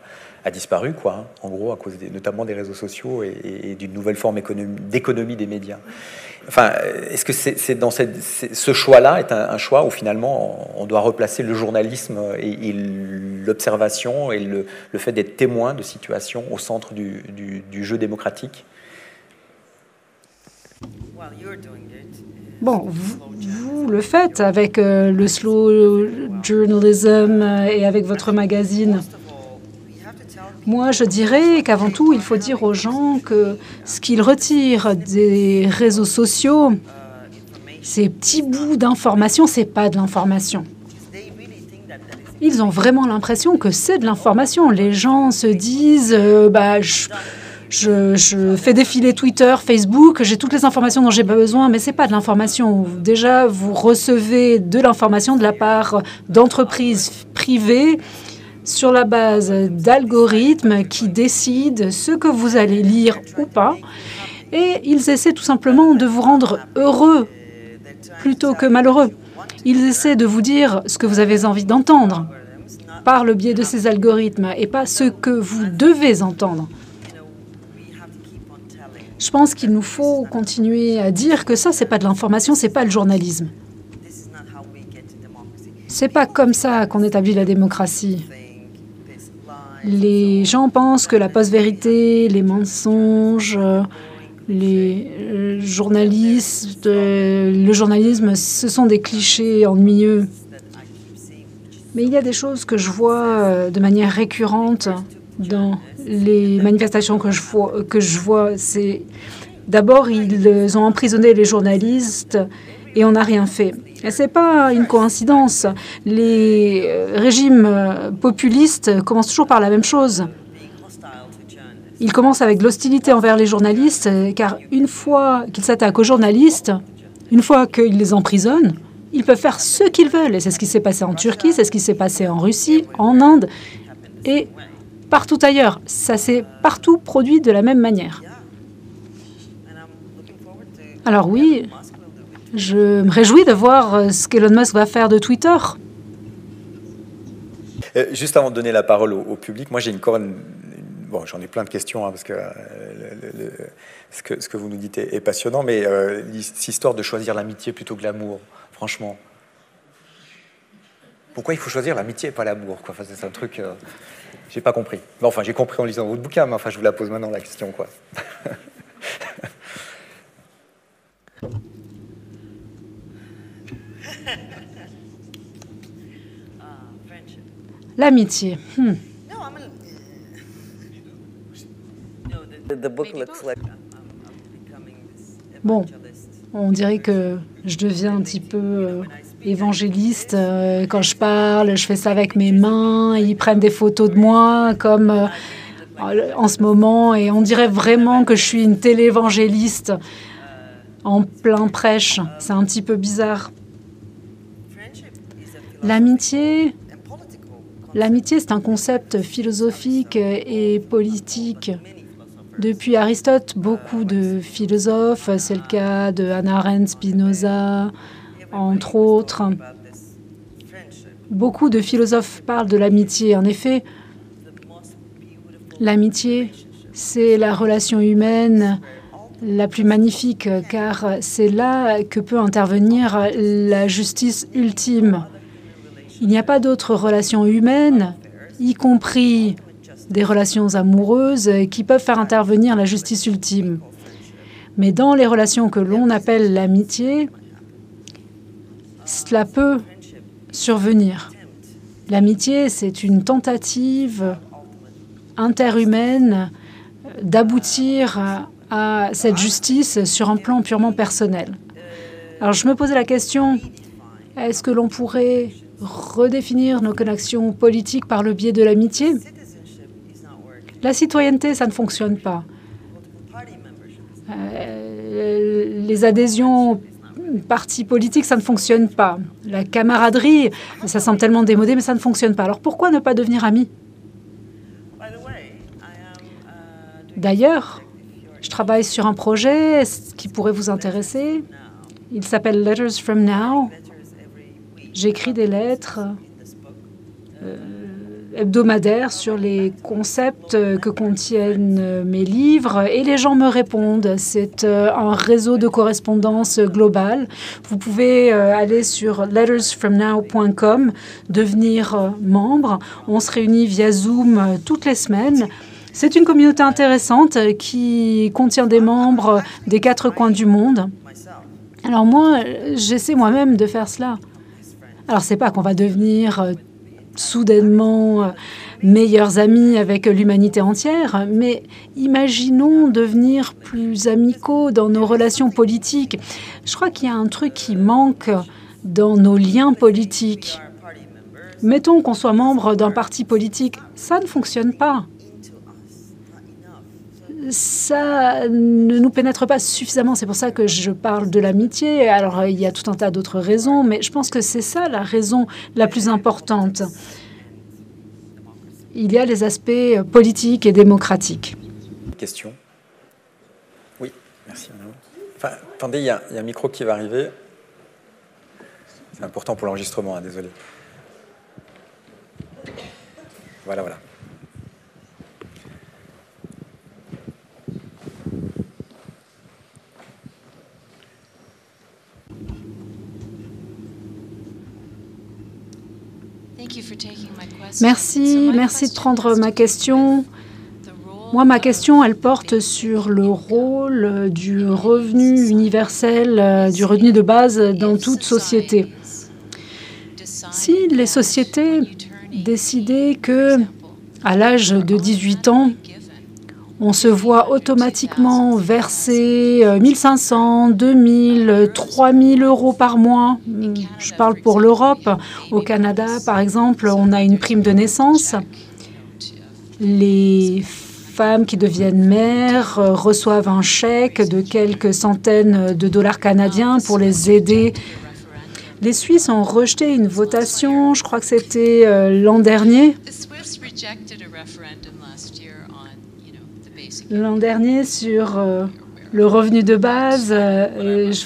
disparu, quoi, en gros, à cause notamment des réseaux sociaux et d'une nouvelle forme d'économie des médias. Enfin, est-ce que c'est dans ce choix-là est un choix où finalement on doit replacer le journalisme et l'observation et le fait d'être témoin de situations au centre du jeu démocratique? Bon, vous le faites avec le slow journalism et avec votre magazine. Moi, je dirais qu'avant tout, il faut dire aux gens que ce qu'ils retirent des réseaux sociaux, ces petits bouts d'information, c'est pas de l'information. Ils ont vraiment l'impression que c'est de l'information. Les gens se disent, je fais défiler Twitter, Facebook, j'ai toutes les informations dont j'ai besoin, mais ce n'est pas de l'information. Déjà, vous recevez de l'information de la part d'entreprises privées sur la base d'algorithmes qui décident ce que vous allez lire ou pas. Et ils essaient tout simplement de vous rendre heureux plutôt que malheureux. Ils essaient de vous dire ce que vous avez envie d'entendre par le biais de ces algorithmes et pas ce que vous devez entendre. Je pense qu'il nous faut continuer à dire que ça, c'est pas de l'information, c'est pas le journalisme. C'est pas comme ça qu'on établit la démocratie. Les gens pensent que la post-vérité, les mensonges, les journalistes, le journalisme, ce sont des clichés ennuyeux. Mais il y a des choses que je vois de manière récurrente dans les manifestations que je vois. C'est d'abord, ils ont emprisonné les journalistes et on n'a rien fait. Et ce n'est pas une coïncidence. Les régimes populistes commencent toujours par la même chose. Ils commencent avec de l'hostilité envers les journalistes, car une fois qu'ils s'attaquent aux journalistes, une fois qu'ils les emprisonnent, ils peuvent faire ce qu'ils veulent. Et c'est ce qui s'est passé en Turquie, c'est ce qui s'est passé en Russie, en Inde et partout ailleurs. Ça s'est partout produit de la même manière. Alors oui, je me réjouis de voir ce qu'Elon Musk va faire de Twitter. Juste avant de donner la parole au public, moi j'ai bon, j'en ai plein de questions, parce que ce que vous nous dites est passionnant, mais cette histoire de choisir l'amitié plutôt que l'amour, franchement. Pourquoi il faut choisir l'amitié et pas l'amour, quoi? Enfin, c'est un truc... j'ai pas compris. Mais enfin, j'ai compris en lisant votre bouquin, mais enfin, je vous la pose maintenant, la question, quoi. L'amitié. The book looks like Bon, on dirait que je deviens un petit peu évangéliste. Quand je parle, je fais ça avec mes mains. Ils prennent des photos de moi comme en ce moment. Et on dirait vraiment que je suis une télévangéliste en plein prêche. C'est un petit peu bizarre. L'amitié, c'est un concept philosophique et politique. Depuis Aristote, beaucoup de philosophes, c'est le cas de Hannah Arendt, Spinoza, entre autres. Beaucoup de philosophes parlent de l'amitié. En effet, l'amitié, c'est la relation humaine la plus magnifique, car c'est là que peut intervenir la justice ultime. Il n'y a pas d'autre relation humaine, y compris des relations amoureuses, qui peuvent faire intervenir la justice ultime. Mais dans les relations que l'on appelle l'amitié, cela peut survenir. L'amitié, c'est une tentative interhumaine d'aboutir à cette justice sur un plan purement personnel. Alors je me posais la question, est-ce que l'on pourrait redéfinir nos connexions politiques par le biais de l'amitié? La citoyenneté, ça ne fonctionne pas. Les adhésions partis politiques, ça ne fonctionne pas. La camaraderie, ça semble tellement démodé, mais ça ne fonctionne pas. Alors pourquoi ne pas devenir amis? D'ailleurs, je travaille sur un projet qui pourrait vous intéresser. Il s'appelle Letters from Now. J'écris des lettres hebdomadaires sur les concepts que contiennent mes livres et les gens me répondent. C'est un réseau de correspondance globale. Vous pouvez aller sur lettersfromnow.com, devenir membre. On se réunit via Zoom toutes les semaines. C'est une communauté intéressante qui contient des membres des 4 coins du monde. Alors moi, j'essaie moi-même de faire cela. Alors c'est pas qu'on va devenir soudainement meilleurs amis avec l'humanité entière, mais imaginons devenir plus amicaux dans nos relations politiques. Je crois qu'il y a un truc qui manque dans nos liens politiques. Mettons qu'on soit membre d'un parti politique, ça ne fonctionne pas. Ça ne nous pénètre pas suffisamment. C'est pour ça que je parle de l'amitié. Alors, il y a tout un tas d'autres raisons, mais je pense que c'est ça la raison la plus importante. Il y a les aspects politiques et démocratiques. Question? Oui, merci. Enfin, attendez, il y a un micro qui va arriver. C'est important pour l'enregistrement, hein, désolé. Voilà. Merci de prendre ma question. Moi, ma question, elle porte sur le rôle du revenu universel, du revenu de base dans toute société. Si les sociétés décidaient que, à l'âge de 18 ans, on se voit automatiquement verser 1 500, 2 000, 3 000 euros par mois. Je parle pour l'Europe. Au Canada, par exemple, on a une prime de naissance. Les femmes qui deviennent mères reçoivent un chèque de quelques centaines de dollars canadiens pour les aider. Les Suisses ont rejeté une votation, je crois que c'était l'an dernier. L'an dernier sur le revenu de base.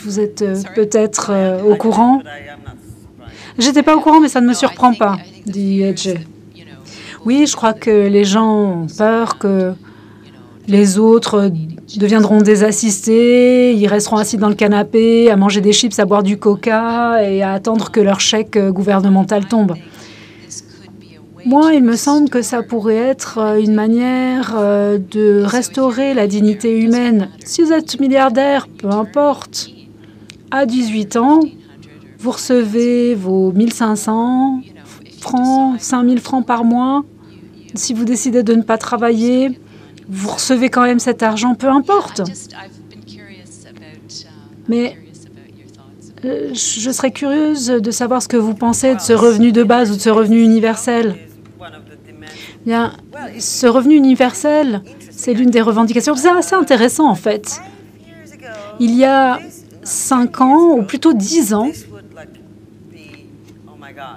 Vous êtes peut-être au courant. J'étais pas au courant, mais ça ne me surprend pas, dit Edge. Oui, je crois que les gens ont peur que les autres deviendront des assistés, ils resteront assis dans le canapé, à manger des chips, à boire du coca et à attendre que leur chèque gouvernemental tombe. Moi, il me semble que ça pourrait être une manière de restaurer la dignité humaine. Si vous êtes milliardaire, peu importe, à 18 ans, vous recevez vos 1 500 francs, 5 000 francs par mois. Si vous décidez de ne pas travailler, vous recevez quand même cet argent, peu importe. Mais je serais curieuse de savoir ce que vous pensez de ce revenu de base ou de ce revenu universel. Bien, ce revenu universel, c'est l'une des revendications. C'est assez intéressant, en fait. Il y a 5 ans, ou plutôt 10 ans,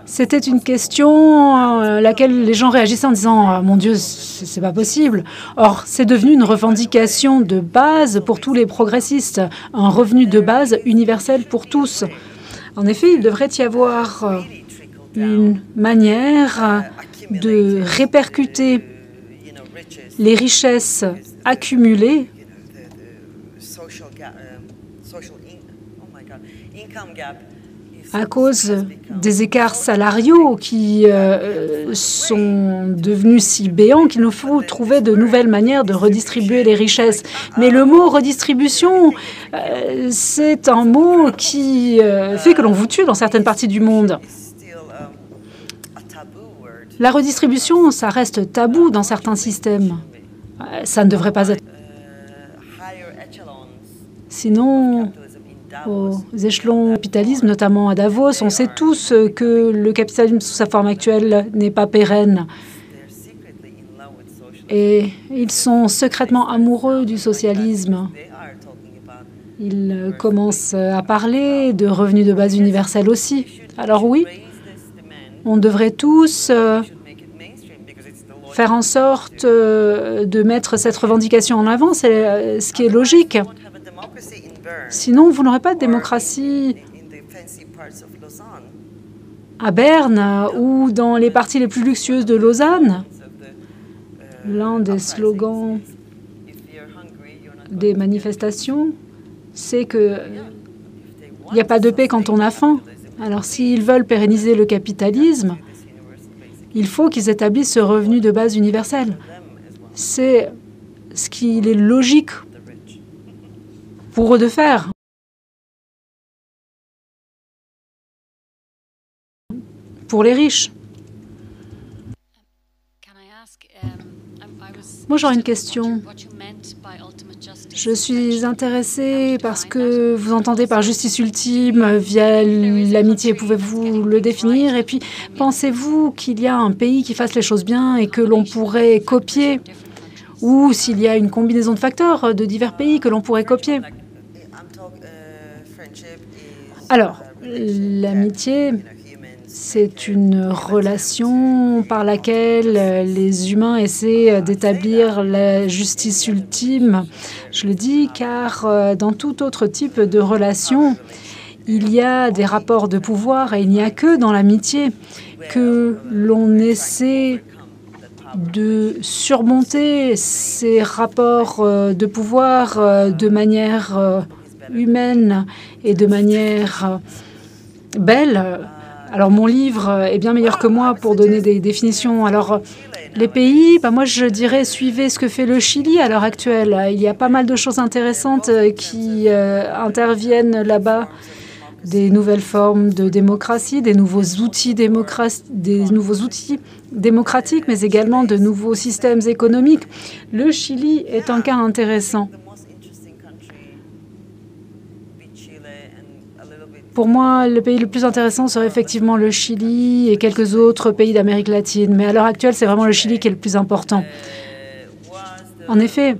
c'était une question à laquelle les gens réagissaient en disant « Mon Dieu, c'est pas possible ». Or, c'est devenu une revendication de base pour tous les progressistes, un revenu de base universel pour tous. En effet, il devrait y avoir une manière de répercuter les richesses accumulées à cause des écarts salariaux qui sont devenus si béants qu'il nous faut trouver de nouvelles manières de redistribuer les richesses. Mais le mot redistribution, c'est un mot qui fait que l'on vous tue dans certaines parties du monde. La redistribution, ça reste tabou dans certains systèmes. Ça ne devrait pas être. Sinon, aux échelons du capitalisme, notamment à Davos, on sait tous que le capitalisme sous sa forme actuelle n'est pas pérenne. Et ils sont secrètement amoureux du socialisme. Ils commencent à parler de revenus de base universels aussi. Alors oui, on devrait tous faire en sorte de mettre cette revendication en avant, c'est ce qui est logique. Sinon, vous n'aurez pas de démocratie à Berne ou dans les parties les plus luxueuses de Lausanne. L'un des slogans des manifestations, c'est qu'il n'y a pas de paix quand on a faim. Alors, s'ils veulent pérenniser le capitalisme, il faut qu'ils établissent ce revenu de base universel. C'est ce qu'il est logique pour eux de faire. Pour les riches. Moi, j'aurais une question. Je suis intéressée par ce que vous entendez par justice ultime via l'amitié. Pouvez-vous le définir? Et puis, pensez-vous qu'il y a un pays qui fasse les choses bien et que l'on pourrait copier? Ou s'il y a une combinaison de facteurs de divers pays que l'on pourrait copier? Alors, l'amitié, c'est une relation par laquelle les humains essaient d'établir la justice ultime. Je le dis car dans tout autre type de relation, il y a des rapports de pouvoir et il n'y a que dans l'amitié que l'on essaie de surmonter ces rapports de pouvoir de manière humaine et de manière belle. Alors, mon livre est bien meilleur que moi pour donner des définitions. Alors, les pays, moi, je dirais, suivez ce que fait le Chili à l'heure actuelle. Il y a pas mal de choses intéressantes qui interviennent là-bas. Des nouvelles formes de démocratie, des nouveaux outils démocratiques, mais également de nouveaux systèmes économiques. Le Chili est un cas intéressant. Pour moi, le pays le plus intéressant serait effectivement le Chili et quelques autres pays d'Amérique latine. Mais à l'heure actuelle, c'est vraiment le Chili qui est le plus important. En effet,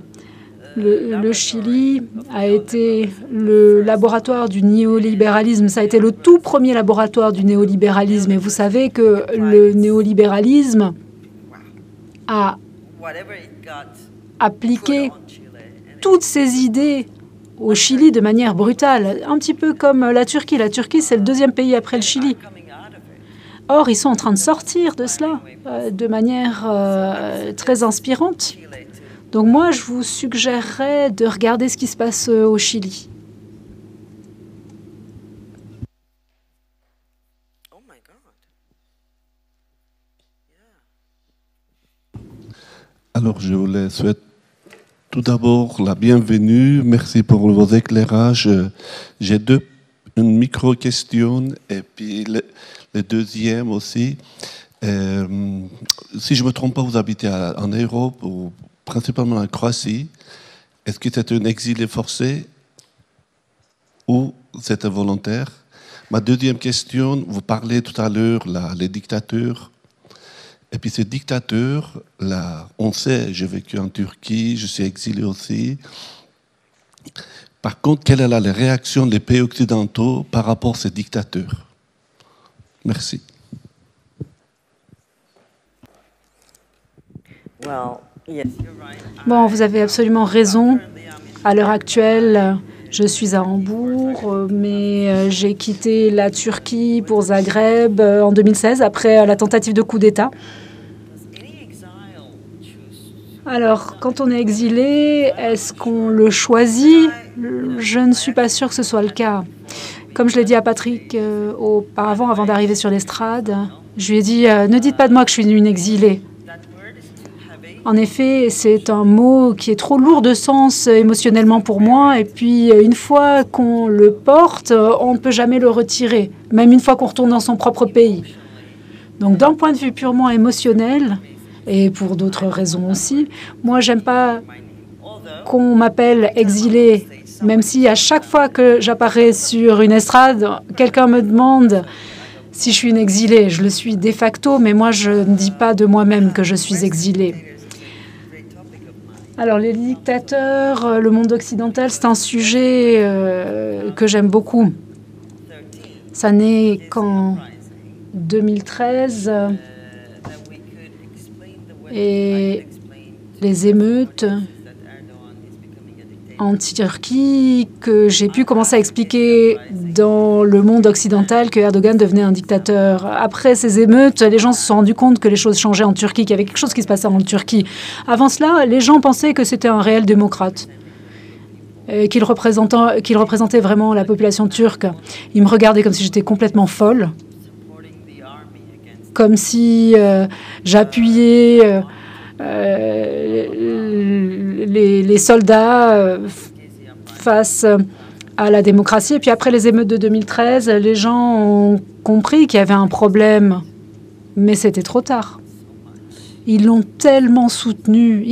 le Chili a été le laboratoire du néolibéralisme. Ça a été le tout premier laboratoire du néolibéralisme. Et vous savez que le néolibéralisme a appliqué toutes ces idées au Chili de manière brutale, un petit peu comme la Turquie. La Turquie, c'est le deuxième pays après le Chili. Or, ils sont en train de sortir de cela de manière très inspirante. Donc moi, je vous suggérerais de regarder ce qui se passe au Chili. Alors, je vous souhaite tout d'abord la bienvenue. Merci pour vos éclairages. J'ai une micro-question et puis le deuxième aussi. Si je ne me trompe pas, vous habitez en Europe ou principalement en Croatie. Est-ce que c'est un exilé forcé ou c'était volontaire? Ma deuxième question, vous parlez tout à l'heure les dictateurs. Et puis ces dictateurs, là, on sait, j'ai vécu en Turquie, je suis exilé aussi. Par contre, quelle est la réaction des pays occidentaux par rapport à ces dictateurs? Merci. Bon, vous avez absolument raison. À l'heure actuelle, je suis à Hambourg, mais j'ai quitté la Turquie pour Zagreb en 2016, après la tentative de coup d'État. Alors, quand on est exilé, est-ce qu'on le choisit? Je ne suis pas sûre que ce soit le cas. Comme je l'ai dit à Patrick auparavant, avant d'arriver sur l'estrade, je lui ai dit « Ne dites pas de moi que je suis une exilée ». En effet, c'est un mot qui est trop lourd de sens émotionnellement pour moi. Et puis, une fois qu'on le porte, on ne peut jamais le retirer, même une fois qu'on retourne dans son propre pays. Donc, d'un point de vue purement émotionnel, et pour d'autres raisons aussi, moi, j'aime pas qu'on m'appelle exilé, même si à chaque fois que j'apparais sur une estrade, quelqu'un me demande si je suis une exilée. Je le suis de facto, mais moi, je ne dis pas de moi-même que je suis exilée. Alors, les dictateurs, le monde occidental, c'est un sujet que j'aime beaucoup. Ça n'est qu'en 2013 et les émeutes en Turquie que j'ai pu commencer à expliquer dans le monde occidental que Erdogan devenait un dictateur. Après ces émeutes, les gens se sont rendus compte que les choses changeaient en Turquie, qu'il y avait quelque chose qui se passait en Turquie. Avant cela, les gens pensaient que c'était un réel démocrate, qu'il représentait vraiment la population turque. Ils me regardaient comme si j'étais complètement folle, comme si j'appuyais les soldats face à la démocratie. Et puis après les émeutes de 2013, les gens ont compris qu'il y avait un problème, mais c'était trop tard. Ils l'ont tellement soutenu,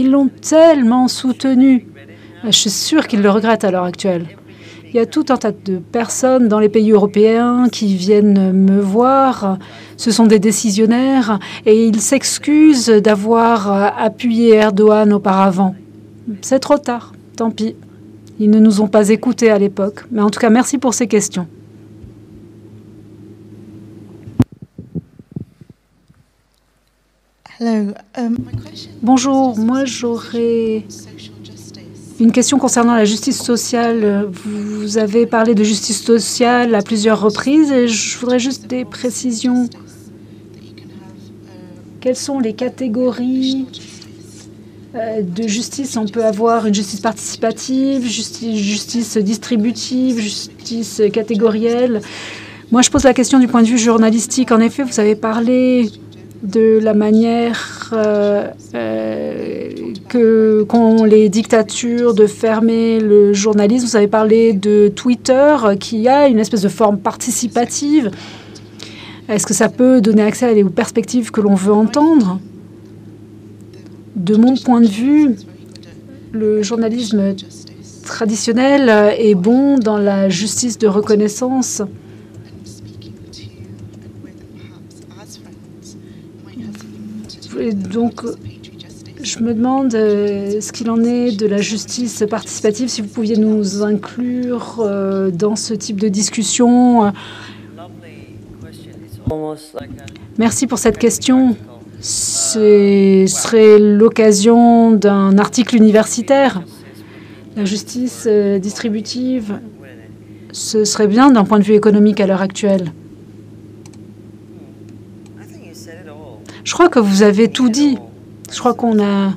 Je suis sûre qu'ils le regrettent à l'heure actuelle. Il y a tout un tas de personnes dans les pays européens qui viennent me voir. Ce sont des décisionnaires et ils s'excusent d'avoir appuyé Erdogan auparavant. C'est trop tard, tant pis. Ils ne nous ont pas écoutés à l'époque. Mais en tout cas, merci pour ces questions. Bonjour, moi j'aurais une question concernant la justice sociale. Vous avez parlé de justice sociale à plusieurs reprises et je voudrais juste des précisions. Quelles sont les catégories de justice? On peut avoir une justice participative, justice distributive, justice catégorielle. Moi, je pose la question du point de vue journalistique. En effet, vous avez parlé de la manière qu'ont les dictatures de fermer le journalisme. Vous avez parlé de Twitter, qui a une espèce de forme participative. Est-ce que ça peut donner accès aux perspectives que l'on veut entendre? De mon point de vue, le journalisme traditionnel est bon dans la justice de reconnaissance. Et donc, je me demande ce qu'il en est de la justice participative, si vous pouviez nous inclure dans ce type de discussion. Merci pour cette question. Ce serait l'occasion d'un article universitaire. La justice distributive, ce serait bien d'un point de vue économique à l'heure actuelle. Je crois que vous avez tout dit. Je crois qu'on a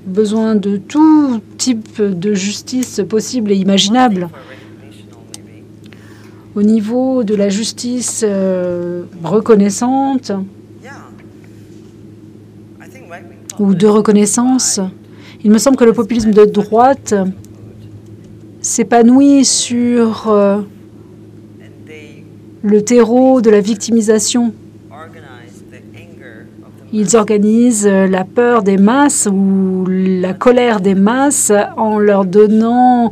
besoin de tout type de justice possible et imaginable. Au niveau de la justice reconnaissante ou de reconnaissance, il me semble que le populisme de droite s'épanouit sur le terreau de la victimisation. Ils organisent la peur des masses ou la colère des masses en leur donnant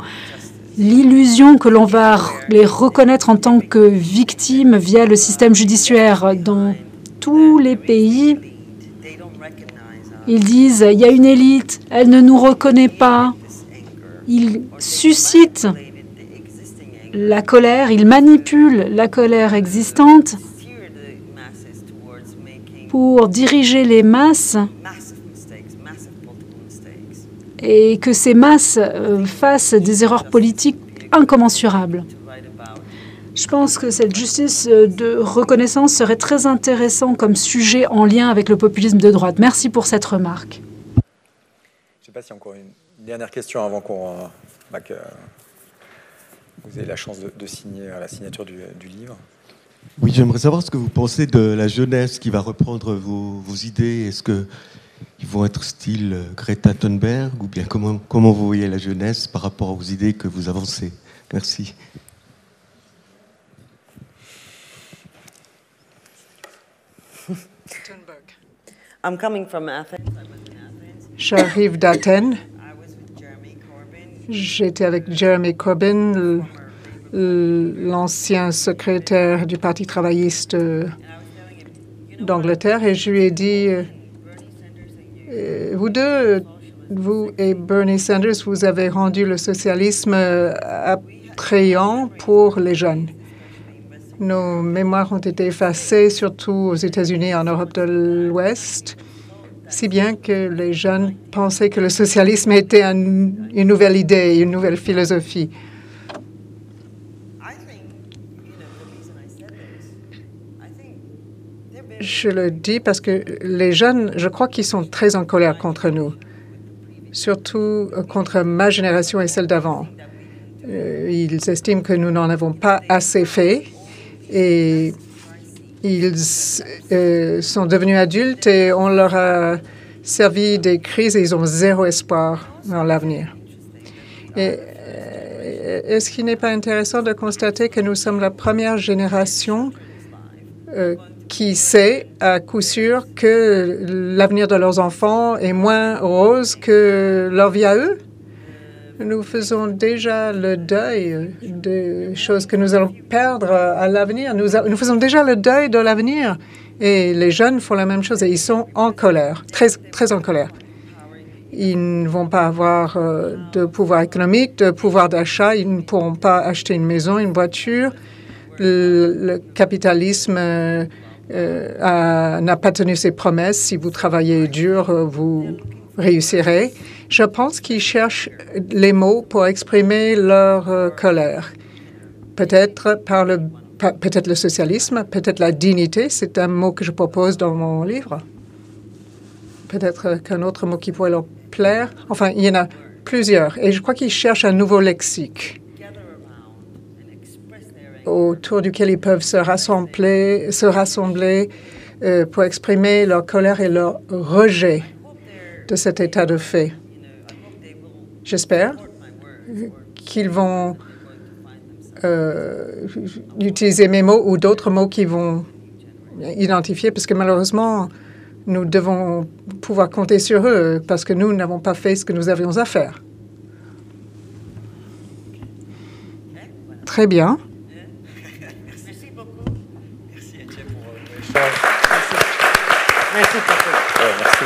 l'illusion que l'on va les reconnaître en tant que victimes via le système judiciaire. Dans tous les pays, ils disent « il y a une élite, elle ne nous reconnaît pas ». Ils suscitent la colère, ils manipulent la colère existante pour diriger les masses et que ces masses fassent des erreurs politiques incommensurables. Je pense que cette justice de reconnaissance serait très intéressant comme sujet en lien avec le populisme de droite. Merci pour cette remarque. Je ne sais pas s'il y a encore une dernière question avant que vous ayez la chance de signer à la signature du livre. Oui, j'aimerais savoir ce que vous pensez de la jeunesse qui va reprendre vos idées. Est-ce qu'ils vont être style Greta Thunberg ou bien comment vous voyez la jeunesse par rapport aux idées que vous avancez? Merci. I'm coming from Athens. J'arrive d'Athènes. J'étais avec Jeremy Corbyn, l'ancien secrétaire du Parti travailliste d'Angleterre, et je lui ai dit, vous deux, vous et Bernie Sanders, vous avez rendu le socialisme attrayant pour les jeunes. Nos mémoires ont été effacées, surtout aux États-Unis et en Europe de l'Ouest, si bien que les jeunes pensaient que le socialisme était une nouvelle idée, une nouvelle philosophie. Je le dis parce que les jeunes, je crois qu'ils sont très en colère contre nous, surtout contre ma génération et celle d'avant. Ils estiment que nous n'en avons pas assez fait et ils sont devenus adultes et on leur a servi des crises et ils ont zéro espoir dans l'avenir. Est-ce qu'il n'est pas intéressant de constater que nous sommes la première génération qui sait à coup sûr que l'avenir de leurs enfants est moins rose que leur vie à eux? Nous faisons déjà le deuil des choses que nous allons perdre à l'avenir. Nous faisons déjà le deuil de l'avenir. Et les jeunes font la même chose et ils sont en colère, très, très en colère. Ils ne vont pas avoir de pouvoir économique, de pouvoir d'achat. Ils ne pourront pas acheter une maison, une voiture. Le capitalisme n'a pas tenu ses promesses. Si vous travaillez dur, vous réussirez. Je pense qu'ils cherchent les mots pour exprimer leur colère. Peut-être peut-être le socialisme, peut-être la dignité. C'est un mot que je propose dans mon livre. Peut-être qu'un autre mot qui pourrait leur plaire. Enfin, il y en a plusieurs. Et je crois qu'ils cherchent un nouveau lexique autour duquel ils peuvent se rassembler pour exprimer leur colère et leur rejet de cet état de fait. J'espère qu'ils vont utiliser mes mots ou d'autres mots qu'ils vont identifier, parce que malheureusement, nous devons pouvoir compter sur eux, parce que nous n'avons pas fait ce que nous avions à faire. Très bien. Merci beaucoup. Merci Étienne pour l'échange. Merci Patrick. Merci.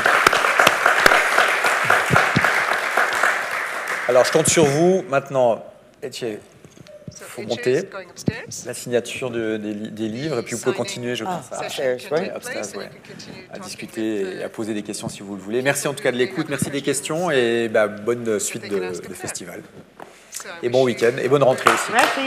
Alors, je compte sur vous maintenant, Étienne. Il faut monter la signature des livres et puis vous pouvez continuer, je pense, à discuter et à poser des questions si vous le voulez. Merci en tout cas de l'écoute, merci des questions et bonne suite de festival. Et bon week-end et bonne rentrée aussi. Merci.